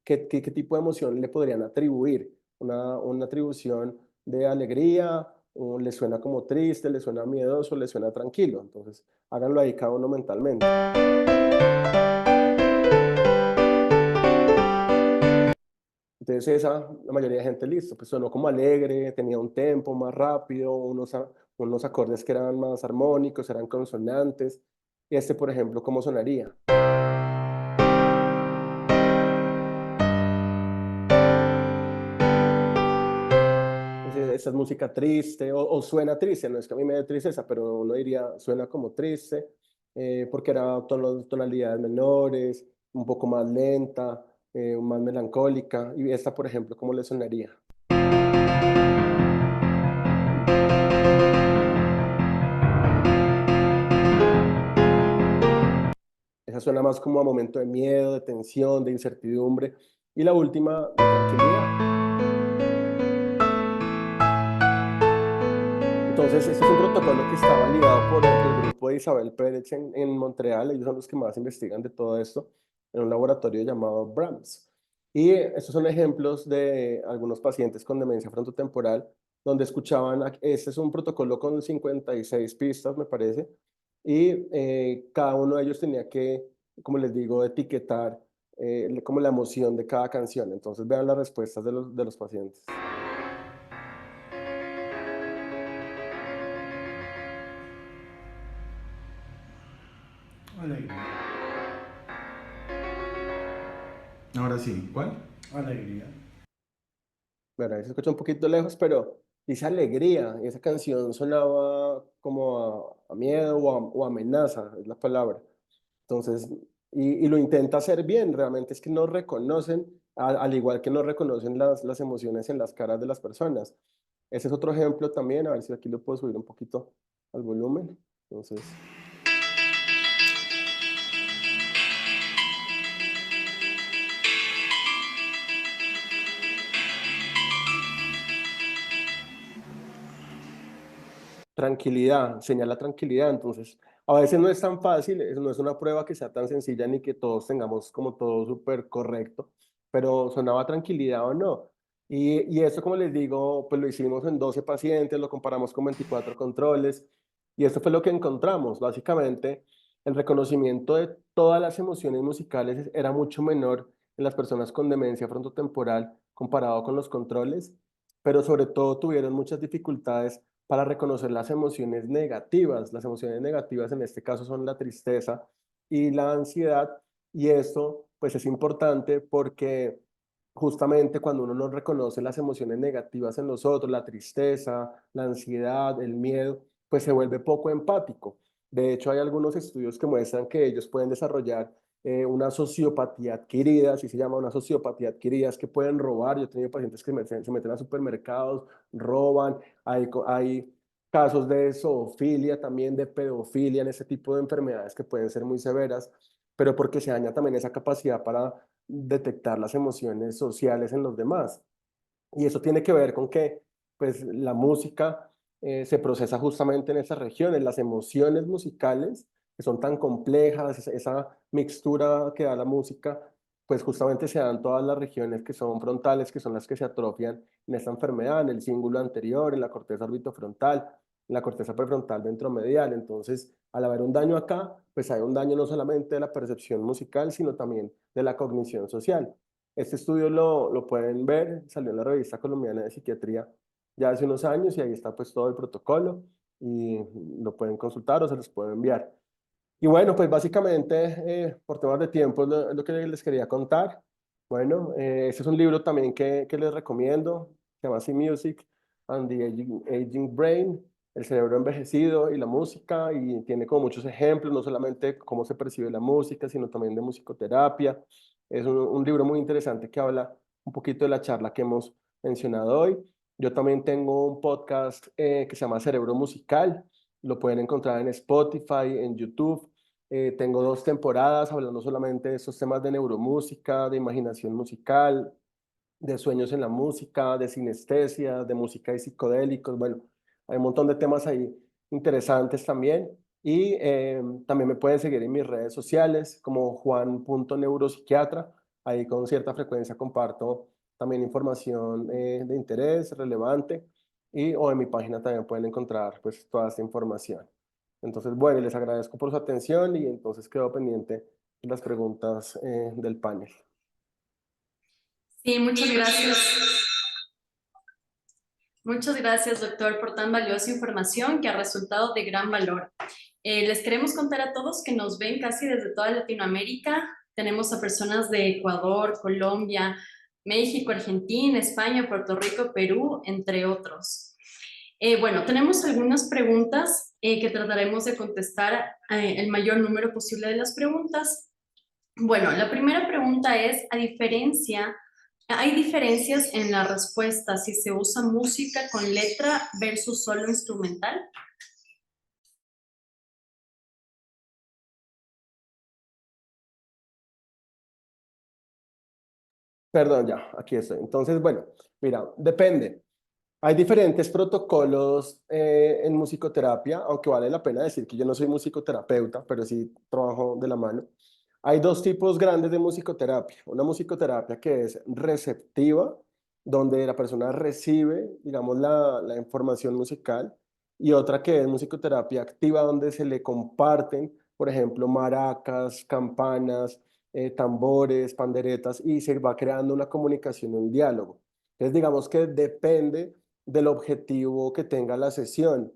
[SPEAKER 3] qué tipo de emoción le podrían atribuir, una atribución de alegría, o les suena como triste, les suena miedoso, les suena tranquilo. Entonces, háganlo ahí cada uno mentalmente. Entonces la mayoría de gente, listo, pues sonó como alegre, tenía un tempo más rápido, unos acordes que eran más armónicos, eran consonantes. Este, por ejemplo, ¿cómo sonaría? Esta es música triste o suena triste, no es que a mí me dé tristeza, pero uno diría suena como triste, porque era tonalidades menores, un poco más lenta, más melancólica. Y esta, por ejemplo, ¿cómo le sonaría? Esa suena más como a momento de miedo, de tensión, de incertidumbre. Y la última, de tranquilidad. Entonces, este es un protocolo que está validado por el grupo de Isabel Pérez en Montreal. Ellos son los que más investigan de todo esto en un laboratorio llamado Brahms. Y estos son ejemplos de algunos pacientes con demencia frontotemporal, donde escuchaban, este es un protocolo con 56 pistas, me parece, y cada uno de ellos tenía que, como les digo, etiquetar como la emoción de cada canción. Entonces, vean las respuestas de los pacientes.
[SPEAKER 9] Alegría.
[SPEAKER 10] Ahora sí, ¿cuál?
[SPEAKER 9] Alegría.
[SPEAKER 3] Bueno, ahí se escucha un poquito lejos, pero dice alegría. Esa canción sonaba como a miedo o amenaza, es la palabra. Entonces, y lo intenta hacer bien, realmente es que no reconocen, al igual que no reconocen las emociones en las caras de las personas. Ese es otro ejemplo también, a ver si aquí lo puedo subir un poquito al volumen. Entonces... Tranquilidad, señala tranquilidad. Entonces, a veces no es tan fácil, no es una prueba que sea tan sencilla ni que todos tengamos como todo súper correcto, pero sonaba tranquilidad o no. Y eso, como les digo, pues lo hicimos en 12 pacientes, lo comparamos con 24 controles, y esto fue lo que encontramos. Básicamente, el reconocimiento de todas las emociones musicales era mucho menor en las personas con demencia frontotemporal comparado con los controles, pero sobre todo tuvieron muchas dificultades para reconocer las emociones negativas. Las emociones negativas en este caso son la tristeza y la ansiedad, y esto pues es importante porque justamente cuando uno no reconoce las emociones negativas en los otros, la tristeza, la ansiedad, el miedo, pues se vuelve poco empático. De hecho, hay algunos estudios que muestran que ellos pueden desarrollar una sociopatía adquirida, así se llama, una sociopatía adquirida, es que pueden robar. Yo he tenido pacientes que se meten a supermercados, roban, hay casos de zoofilia, también de pedofilia, en ese tipo de enfermedades que pueden ser muy severas, pero porque se daña también esa capacidad para detectar las emociones sociales en los demás. Y eso tiene que ver con que pues, la música se procesa justamente en esas regiones, las emociones musicales, que son tan complejas, esa mixtura que da la música, pues justamente se dan todas las regiones que son frontales, que son las que se atrofian en esta enfermedad, en el cíngulo anterior, en la corteza orbitofrontal, en la corteza prefrontal ventromedial. Entonces, al haber un daño acá, pues hay un daño no solamente de la percepción musical, sino también de la cognición social. Este estudio lo pueden ver, salió en la Revista Colombiana de Psiquiatría ya hace unos años y ahí está pues todo el protocolo y lo pueden consultar o se los puedo enviar. Y bueno, pues básicamente por temas de tiempo es lo que les quería contar. Bueno, este es un libro también que les recomiendo, se llama See Music and the Aging Brain, el cerebro envejecido y la música, y tiene como muchos ejemplos, no solamente cómo se percibe la música, sino también de musicoterapia. Es un libro muy interesante que habla un poquito de la charla que hemos mencionado hoy. Yo también tengo un podcast que se llama Cerebro Musical, lo pueden encontrar en Spotify, en YouTube. Tengo 2 temporadas hablando solamente de esos temas de neuromúsica, de imaginación musical, de sueños en la música, de sinestesia, de música y psicodélicos. Bueno, hay un montón de temas ahí interesantes también. Y también me pueden seguir en mis redes sociales como juan.neuropsiquiatra. Ahí con cierta frecuencia comparto también información de interés relevante. O en mi página también pueden encontrar pues toda esta información. Entonces, bueno, les agradezco por su atención y entonces quedo pendiente de las preguntas del panel.
[SPEAKER 2] Sí, muchas gracias. Muchas gracias, doctor, por tan valiosa información que ha resultado de gran valor. Les queremos contar a todos que nos ven casi desde toda Latinoamérica. Tenemos a personas de Ecuador, Colombia, México, Argentina, España, Puerto Rico, Perú, entre otros. Bueno, tenemos algunas preguntas que trataremos de contestar el mayor número posible de las preguntas. Bueno, la primera pregunta es, ¿hay diferencias en la respuesta si se usa música con letra versus solo instrumental?
[SPEAKER 3] Perdón, ya, aquí estoy. Entonces, bueno, mira, depende. Hay diferentes protocolos en musicoterapia, aunque vale la pena decir que yo no soy musicoterapeuta, pero sí trabajo de la mano. Hay 2 tipos grandes de musicoterapia. Una musicoterapia que es receptiva, donde la persona recibe, digamos, la información musical, y otra que es musicoterapia activa, donde se le comparten, por ejemplo, maracas, campanas, tambores, panderetas, y se va creando una comunicación, un diálogo. Entonces, digamos que depende del objetivo que tenga la sesión.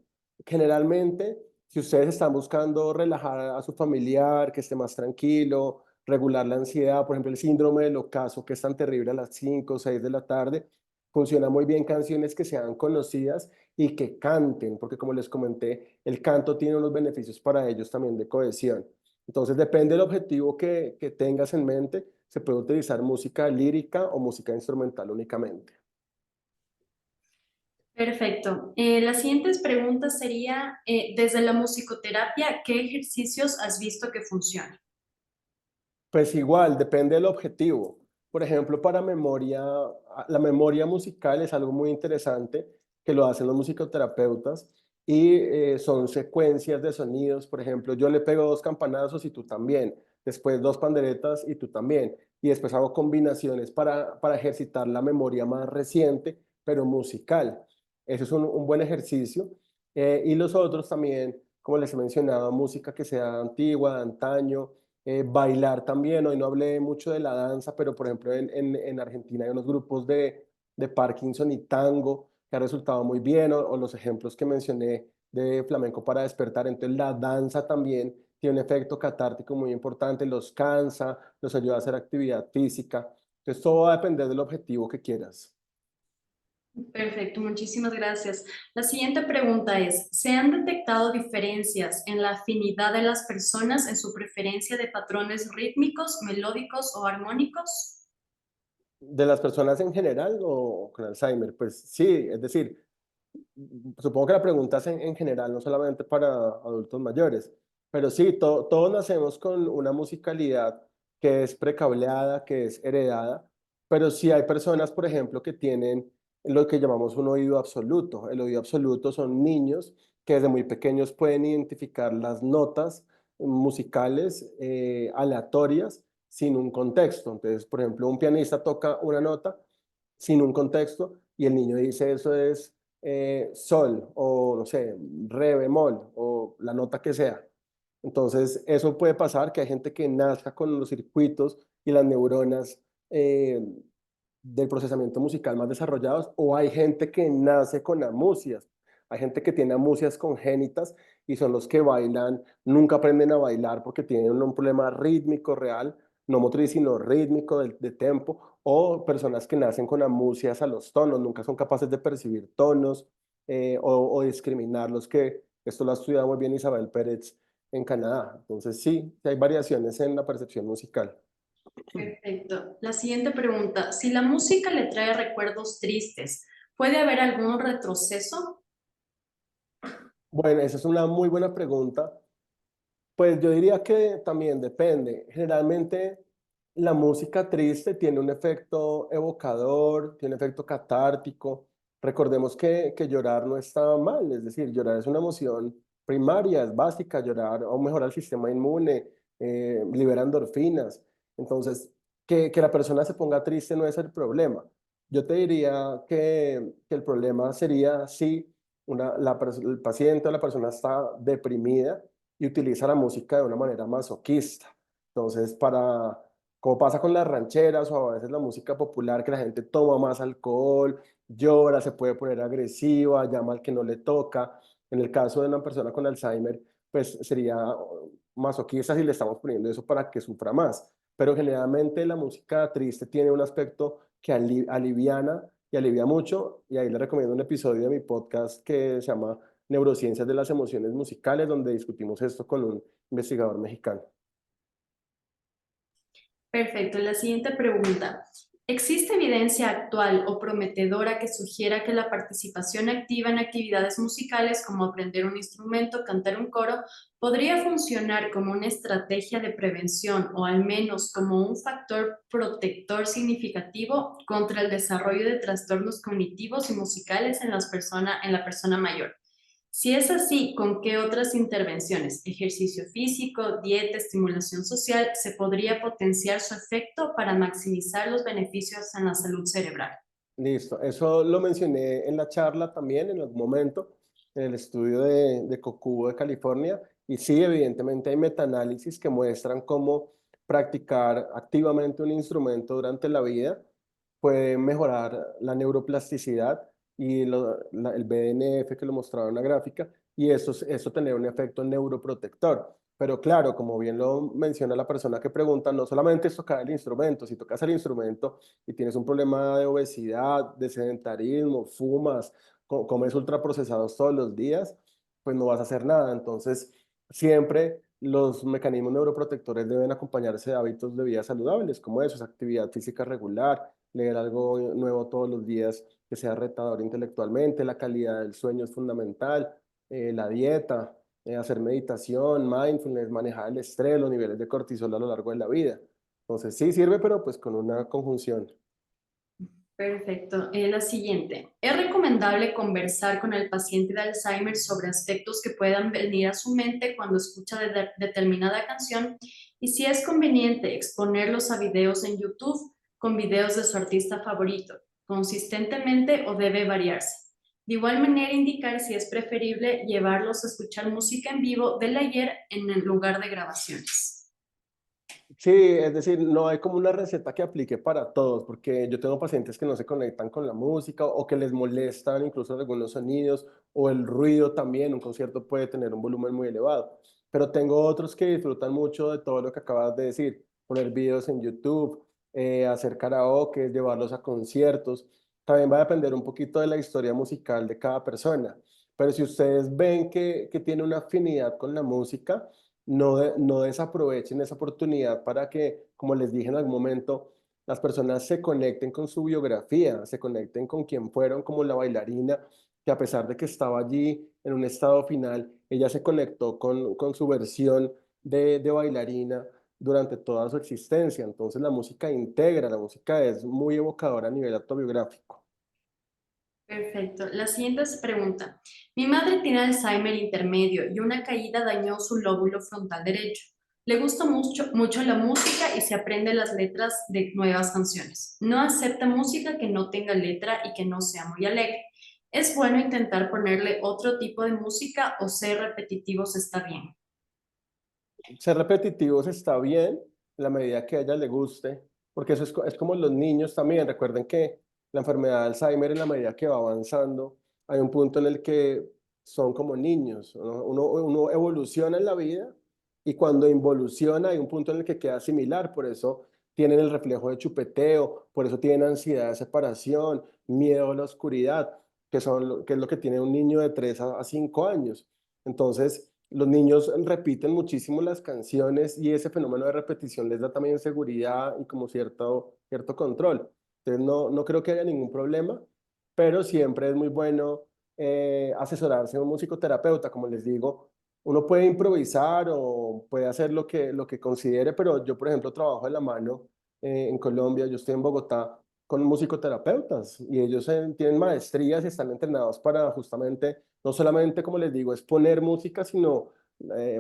[SPEAKER 3] Generalmente, si ustedes están buscando relajar a su familiar, que esté más tranquilo, regular la ansiedad, por ejemplo, el síndrome del ocaso, que es tan terrible a las 5 o 6 de la tarde, funciona muy bien canciones que sean conocidas y que canten, porque como les comenté, el canto tiene unos beneficios para ellos también de cohesión. Entonces, depende del objetivo que tengas en mente, se puede utilizar música lírica o música instrumental únicamente.
[SPEAKER 2] Perfecto. La siguiente pregunta sería, desde la musicoterapia, ¿qué ejercicios has visto que funcionan?
[SPEAKER 3] Pues igual, depende del objetivo. Por ejemplo, para memoria, la memoria musical es algo muy interesante que lo hacen los musicoterapeutas y son secuencias de sonidos. Por ejemplo, yo le pego 2 campanazos y tú también, después 2 panderetas y tú también. Y después hago combinaciones para ejercitar la memoria más reciente, pero musical. Ese es un buen ejercicio. Y los otros también, como les he mencionado, música que sea antigua, de antaño, bailar también. Hoy no hablé mucho de la danza, pero por ejemplo en Argentina hay unos grupos de Parkinson y tango que ha resultado muy bien, o los ejemplos que mencioné de flamenco para despertar. Entonces la danza también tiene un efecto catártico muy importante, los cansa, los ayuda a hacer actividad física. Entonces todo va a depender del objetivo que quieras.
[SPEAKER 2] Perfecto, muchísimas gracias. La siguiente pregunta es, ¿se han detectado diferencias en la afinidad de las personas en su preferencia de patrones rítmicos, melódicos o armónicos?
[SPEAKER 3] ¿De las personas en general o con Alzheimer? Pues sí, es decir, supongo que la pregunta es en general, no solamente para adultos mayores, pero sí, todos nacemos con una musicalidad que es precableada, que es heredada, pero sí hay personas, por ejemplo, que tienen lo que llamamos un oído absoluto. El oído absoluto son niños que desde muy pequeños pueden identificar las notas musicales aleatorias sin un contexto. Entonces, por ejemplo, un pianista toca una nota sin un contexto y el niño dice eso es sol o no sé, re bemol o la nota que sea. Entonces, eso puede pasar, que hay gente que nazca con los circuitos y las neuronas del procesamiento musical más desarrollados, o hay gente que nace con amusias. Hay gente que tiene amusias congénitas y son los que bailan, nunca aprenden a bailar porque tienen un problema rítmico real, no motriz, sino rítmico de tempo, o personas que nacen con amusias a los tonos, nunca son capaces de percibir tonos o discriminarlos, que esto lo ha estudiado muy bien Isabel Pérez en Canadá. Entonces sí hay variaciones en la percepción musical.
[SPEAKER 2] Perfecto. La siguiente pregunta, si la música le trae recuerdos tristes, ¿puede haber algún retroceso?
[SPEAKER 3] Bueno, esa es una muy buena pregunta. Pues yo diría que también depende. Generalmente la música triste tiene un efecto evocador, tiene un efecto catártico. Recordemos que llorar no está mal, es decir, llorar es una emoción primaria, es básica, llorar o mejora el sistema inmune, libera endorfinas. Entonces, que la persona se ponga triste no es el problema. Yo te diría que el problema sería si el paciente o la persona está deprimida y utiliza la música de una manera masoquista. Entonces, como pasa con las rancheras o a veces la música popular, que la gente toma más alcohol, llora, se puede poner agresiva, llama al que no le toca. En el caso de una persona con Alzheimer, pues sería masoquista si le estamos poniendo eso para que sufra más. Pero generalmente la música triste tiene un aspecto que aliviana y alivia mucho, y ahí le recomiendo un episodio de mi podcast que se llama Neurociencias de las Emociones Musicales, donde discutimos esto con un investigador mexicano.
[SPEAKER 2] Perfecto. La siguiente pregunta, ¿existe evidencia actual o prometedora que sugiera que la participación activa en actividades musicales como aprender un instrumento, cantar un coro, podría funcionar como una estrategia de prevención o al menos como un factor protector significativo contra el desarrollo de trastornos cognitivos y musicales en la persona mayor? Si es así, ¿con qué otras intervenciones, ejercicio físico, dieta, estimulación social, se podría potenciar su efecto para maximizar los beneficios en la salud cerebral?
[SPEAKER 3] Listo, eso lo mencioné en la charla también en algún momento, en el estudio de Kokubo de California, y sí, evidentemente hay metaanálisis que muestran cómo practicar activamente un instrumento durante la vida puede mejorar la neuroplasticidad y el BDNF que lo mostraba en la gráfica, y eso tener un efecto neuroprotector. Pero claro, como bien lo menciona la persona que pregunta, no solamente es tocar el instrumento. Si tocas el instrumento y tienes un problema de obesidad, de sedentarismo, fumas, comes ultraprocesados todos los días, pues no vas a hacer nada. Entonces, siempre los mecanismos neuroprotectores deben acompañarse de hábitos de vida saludables, como eso, es actividad física regular, leer algo nuevo todos los días que sea retador intelectualmente, la calidad del sueño es fundamental, la dieta, hacer meditación, mindfulness, manejar el estrés, los niveles de cortisol a lo largo de la vida. Entonces sí sirve, pero pues con una conjunción.
[SPEAKER 2] Perfecto. La siguiente. ¿Es recomendable conversar con el paciente de Alzheimer sobre aspectos que puedan venir a su mente cuando escucha determinada canción? Y si es conveniente exponerlos a videos en YouTube con videos de su artista favorito, consistentemente o debe variarse. De igual manera, indicar si es preferible llevarlos a escuchar música en vivo del ayer en el lugar de grabaciones.
[SPEAKER 3] Sí, es decir, no hay como una receta que aplique para todos, porque yo tengo pacientes que no se conectan con la música o que les molestan incluso algunos sonidos o el ruido también. Un concierto puede tener un volumen muy elevado, pero tengo otros que disfrutan mucho de todo lo que acabas de decir, poner videos en YouTube, hacer karaoke, llevarlos a conciertos. También va a depender un poquito de la historia musical de cada persona, pero si ustedes ven que tiene una afinidad con la música, no desaprovechen esa oportunidad para que, como les dije en algún momento, las personas se conecten con su biografía, se conecten con quién fueron, como la bailarina, que a pesar de que estaba allí en un estado final, ella se conectó con su versión de bailarina durante toda su existencia. Entonces la música integra, la música es muy evocadora a nivel autobiográfico.
[SPEAKER 2] Perfecto. La siguiente pregunta. Mi madre tiene Alzheimer intermedio y una caída dañó su lóbulo frontal derecho. Le gusta mucho la música y se aprende las letras de nuevas canciones. No acepta música que no tenga letra y que no sea muy alegre. Es bueno intentar ponerle otro tipo de música o ser repetitivos está bien.
[SPEAKER 3] Ser repetitivos está bien en la medida que a ella le guste, porque eso es como los niños también. Recuerden que la enfermedad de Alzheimer, en la medida que va avanzando, hay un punto en el que son como niños, ¿no? Uno evoluciona en la vida y cuando involuciona hay un punto en el que queda similar, por eso tienen el reflejo de chupeteo, por eso tienen ansiedad de separación, miedo a la oscuridad, que es lo que tiene un niño de 3 a 5 años. Entonces, los niños repiten muchísimo las canciones y ese fenómeno de repetición les da también seguridad y como cierto control. Entonces no creo que haya ningún problema, pero siempre es muy bueno asesorarse de un musicoterapeuta, como les digo. Uno puede improvisar o puede hacer lo que considere, pero yo, por ejemplo, trabajo de la mano en Colombia, yo estoy en Bogotá con musicoterapeutas y ellos tienen maestrías y están entrenados para justamente no solamente, como les digo, es poner música, sino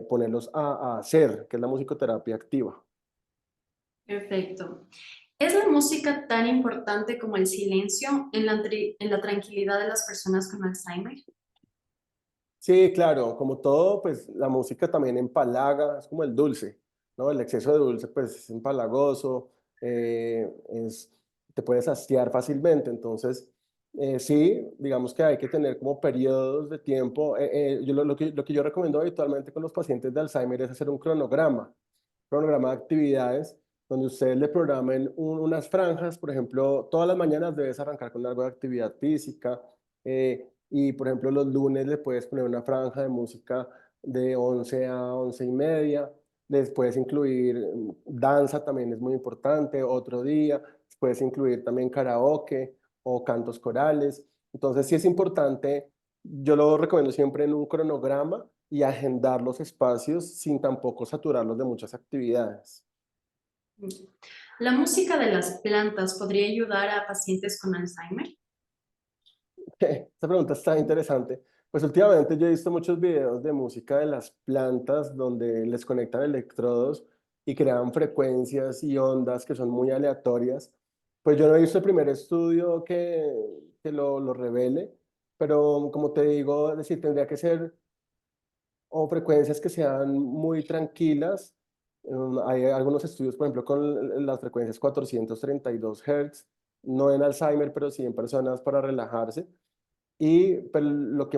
[SPEAKER 3] ponerlos a hacer, que es la musicoterapia activa.
[SPEAKER 2] Perfecto. ¿Es la música tan importante como el silencio en la tranquilidad de las personas con Alzheimer?
[SPEAKER 3] Sí, claro, como todo, pues la música también empalaga, es como el dulce, ¿no? El exceso de dulce, pues es empalagoso, te puedes hastiar fácilmente, entonces, sí, digamos que hay que tener como periodos de tiempo. Lo que yo recomiendo habitualmente con los pacientes de Alzheimer es hacer un cronograma de actividades donde ustedes le programen unas franjas, por ejemplo, todas las mañanas debes arrancar con algo de actividad física, y por ejemplo los lunes le puedes poner una franja de música de 11 a 11 y media, les puedes incluir danza, también es muy importante, otro día, puedes incluir también karaoke o cantos corales, entonces sí es importante, yo lo recomiendo siempre en un cronograma y agendar los espacios sin tampoco saturarlos de muchas actividades.
[SPEAKER 2] ¿La música de las plantas podría ayudar a pacientes con Alzheimer?
[SPEAKER 3] Esta pregunta está interesante. Pues últimamente yo he visto muchos videos de música de las plantas donde les conectan electrodos y crean frecuencias y ondas que son muy aleatorias. Pues yo no he visto el primer estudio que lo revele, pero como te digo, es decir, tendría que ser o frecuencias que sean muy tranquilas. Hay algunos estudios, por ejemplo, con las frecuencias 432 Hz, no en Alzheimer, pero sí en personas para relajarse. Y pues, lo que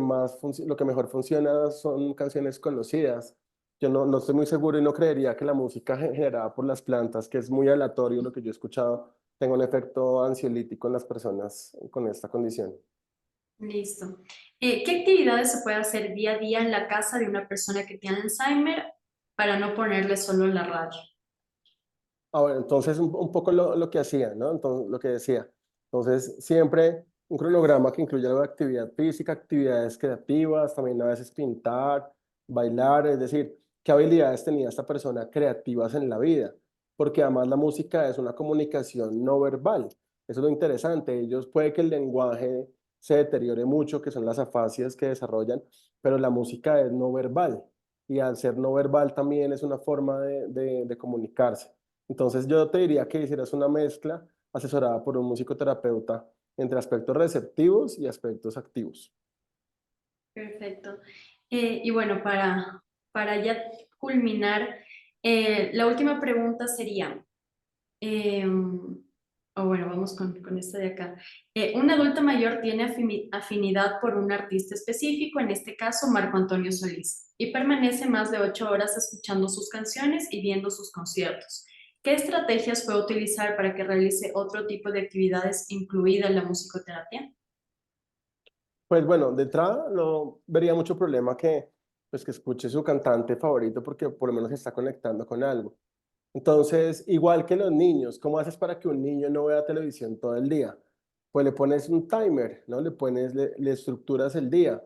[SPEAKER 3] mejor funciona son canciones conocidas. Yo no estoy muy seguro y no creería que la música generada por las plantas, que es muy aleatorio lo que yo he escuchado, tenga un efecto ansiolítico en las personas con esta condición.
[SPEAKER 2] Listo. ¿Qué actividades se puede hacer día a día en la casa de una persona que tiene Alzheimer para no ponerle solo la radio?
[SPEAKER 3] Ahora, entonces un poco lo que hacía, ¿no? Entonces, lo que decía. Entonces, siempre un cronograma que incluya algo de actividad física, actividades creativas, también a veces pintar, bailar, es decir, qué habilidades tenía esta persona creativas en la vida, porque además la música es una comunicación no verbal. Eso es lo interesante. Ellos puede que el lenguaje se deteriore mucho, que son las afasias que desarrollan, pero la música es no verbal y al ser no verbal también es una forma de comunicarse. Entonces yo te diría que hicieras una mezcla asesorada por un musicoterapeuta entre aspectos receptivos y aspectos activos.
[SPEAKER 2] Perfecto. Y bueno, para ya culminar, la última pregunta sería, o bueno, vamos con esta de acá. Un adulto mayor tiene afinidad por un artista específico, en este caso Marco Antonio Solís, y permanece más de 8 horas escuchando sus canciones y viendo sus conciertos. ¿Qué estrategias puede utilizar para que realice otro tipo de actividades, incluida la musicoterapia?
[SPEAKER 3] Pues bueno, de entrada no vería mucho problema que escuche su cantante favorito porque por lo menos se está conectando con algo. Entonces, igual que los niños, ¿cómo haces para que un niño no vea televisión todo el día? Pues le pones un timer, ¿no? Le estructuras el día.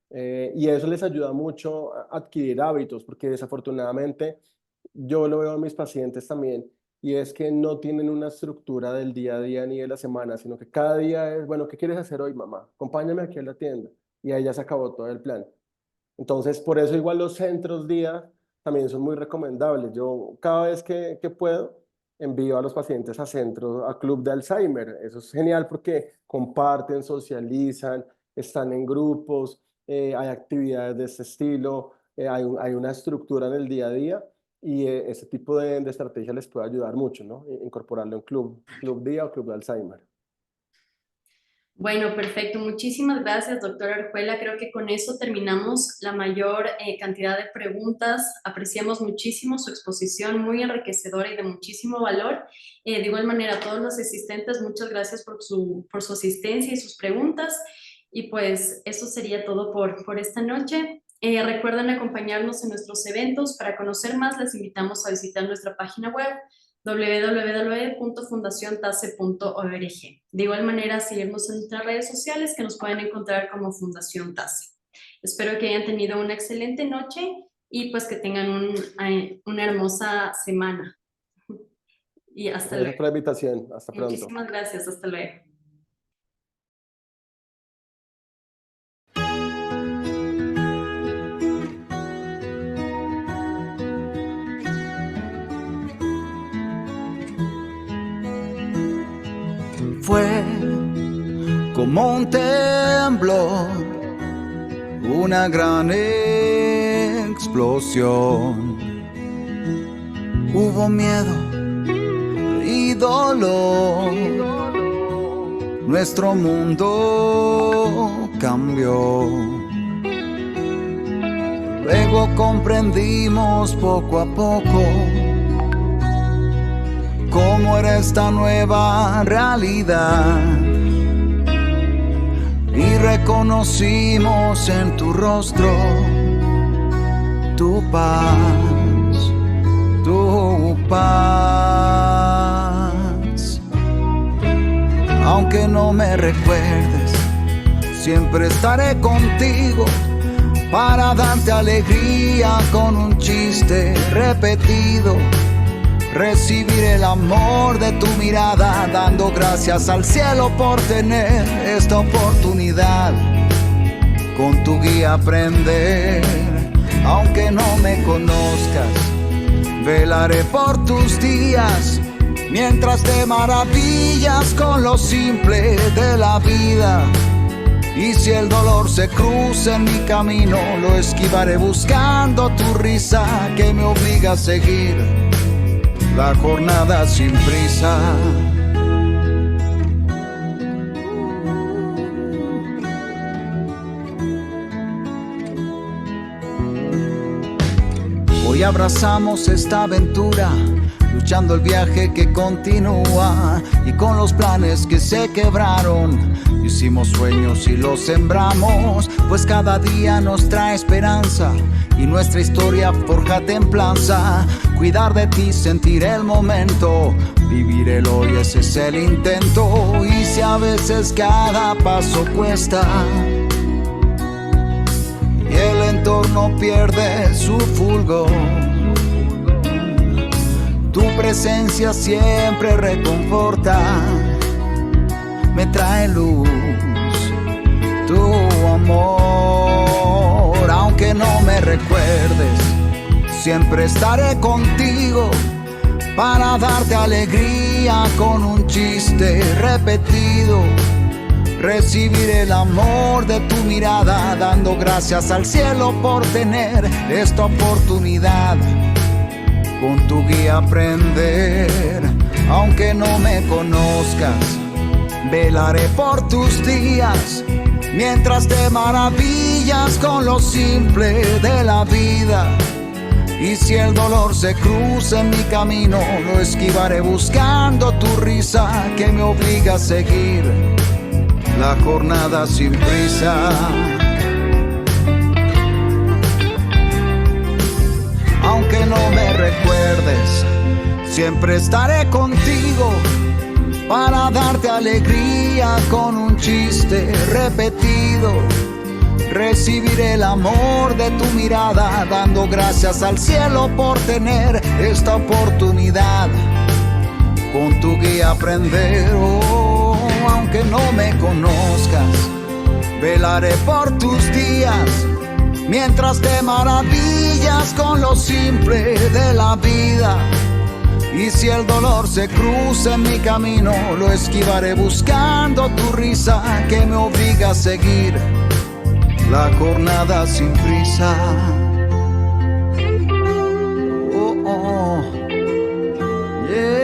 [SPEAKER 3] Y eso les ayuda mucho a adquirir hábitos, porque desafortunadamente yo lo veo en mis pacientes también, y es que no tienen una estructura del día a día ni de la semana, sino que cada día es, bueno, ¿qué quieres hacer hoy, mamá? Acompáñame aquí a la tienda. Y ahí ya se acabó todo el plan. Entonces, por eso igual los centros día también son muy recomendables. Yo cada vez que puedo envío a los pacientes a centros, a Club de Alzheimer. Eso es genial porque comparten, socializan, están en grupos, hay actividades de este estilo, hay una estructura en el día a día y ese tipo de estrategia les puede ayudar mucho, ¿no? Incorporarlo en club día o club de Alzheimer.
[SPEAKER 2] Bueno, perfecto. Muchísimas gracias, doctora Orjuela. Creo que con eso terminamos la mayor cantidad de preguntas. Apreciamos muchísimo su exposición, muy enriquecedora y de muchísimo valor. De igual manera, a todos los asistentes, muchas gracias por su asistencia y sus preguntas. Y pues eso sería todo por esta noche. Recuerden acompañarnos en nuestros eventos. Para conocer más, les invitamos a visitar nuestra página web www.fundaciontase.org. De igual manera, seguirnos en nuestras redes sociales que nos pueden encontrar como Fundación TASE. Espero que hayan tenido una excelente noche y pues que tengan una hermosa semana. Y hasta luego.
[SPEAKER 3] Gracias por la invitación. Hasta pronto.
[SPEAKER 2] Muchísimas gracias. Hasta luego.
[SPEAKER 1] Fue como un temblor, una gran explosión. Hubo miedo y dolor, nuestro mundo cambió. Luego comprendimos poco a poco cómo era esta nueva realidad y reconocimos en tu rostro tu paz, tu paz. Aunque no me recuerdes, siempre estaré contigo para darte alegría con un chiste repetido. Recibir el amor de tu mirada, dando gracias al cielo por tener esta oportunidad. Con tu guía aprender, aunque no me conozcas, velaré por tus días, mientras te maravillas con lo simple de la vida. Y si el dolor se cruza en mi camino, lo esquivaré buscando tu risa que me obliga a seguir la jornada sin prisa. Hoy abrazamos esta aventura, luchando el viaje que continúa, y con los planes que se quebraron, hicimos sueños y los sembramos, pues cada día nos trae esperanza y nuestra historia forja templanza. Cuidar de ti, sentir el momento, vivir el hoy, ese es el intento. Y si a veces cada paso cuesta y el entorno pierde su fulgor, tu presencia siempre reconforta, me trae luz, tu amor. Aunque no me recuerdes, siempre estaré contigo para darte alegría con un chiste repetido. Recibir el amor de tu mirada, dando gracias al cielo por tener esta oportunidad. Con tu guía aprender, aunque no me conozcas, velaré por tus días, mientras te maravillas con lo simple de la vida. Y si el dolor se cruza en mi camino, lo esquivaré buscando tu risa que me obliga a seguir la jornada sin prisa. Aunque no me recuerdes, siempre estaré contigo para darte alegría con un chiste repetido. Recibir el amor de tu mirada, dando gracias al cielo por tener esta oportunidad. Con tu guía aprender, oh, aunque no me conozcas, velaré por tus días, mientras te maravillas con lo simple de la vida. Y si el dolor se cruza en mi camino, lo esquivaré buscando tu risa que me obliga a seguir la jornada sin prisa. Oh, oh, yeah.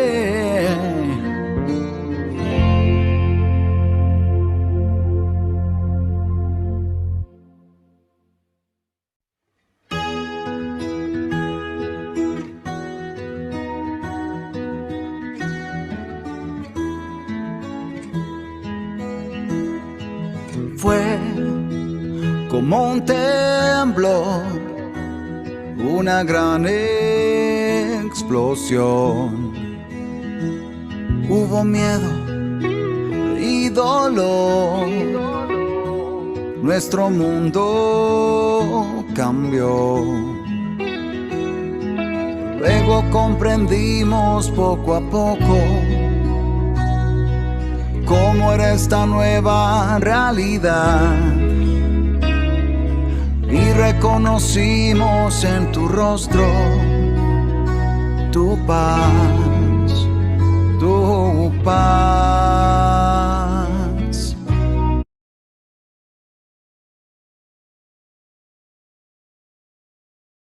[SPEAKER 1] Fue como un temblor, una gran explosión. Hubo miedo y dolor, nuestro mundo cambió. Luego comprendimos poco a poco cómo era esta nueva realidad, y reconocimos en tu rostro tu paz.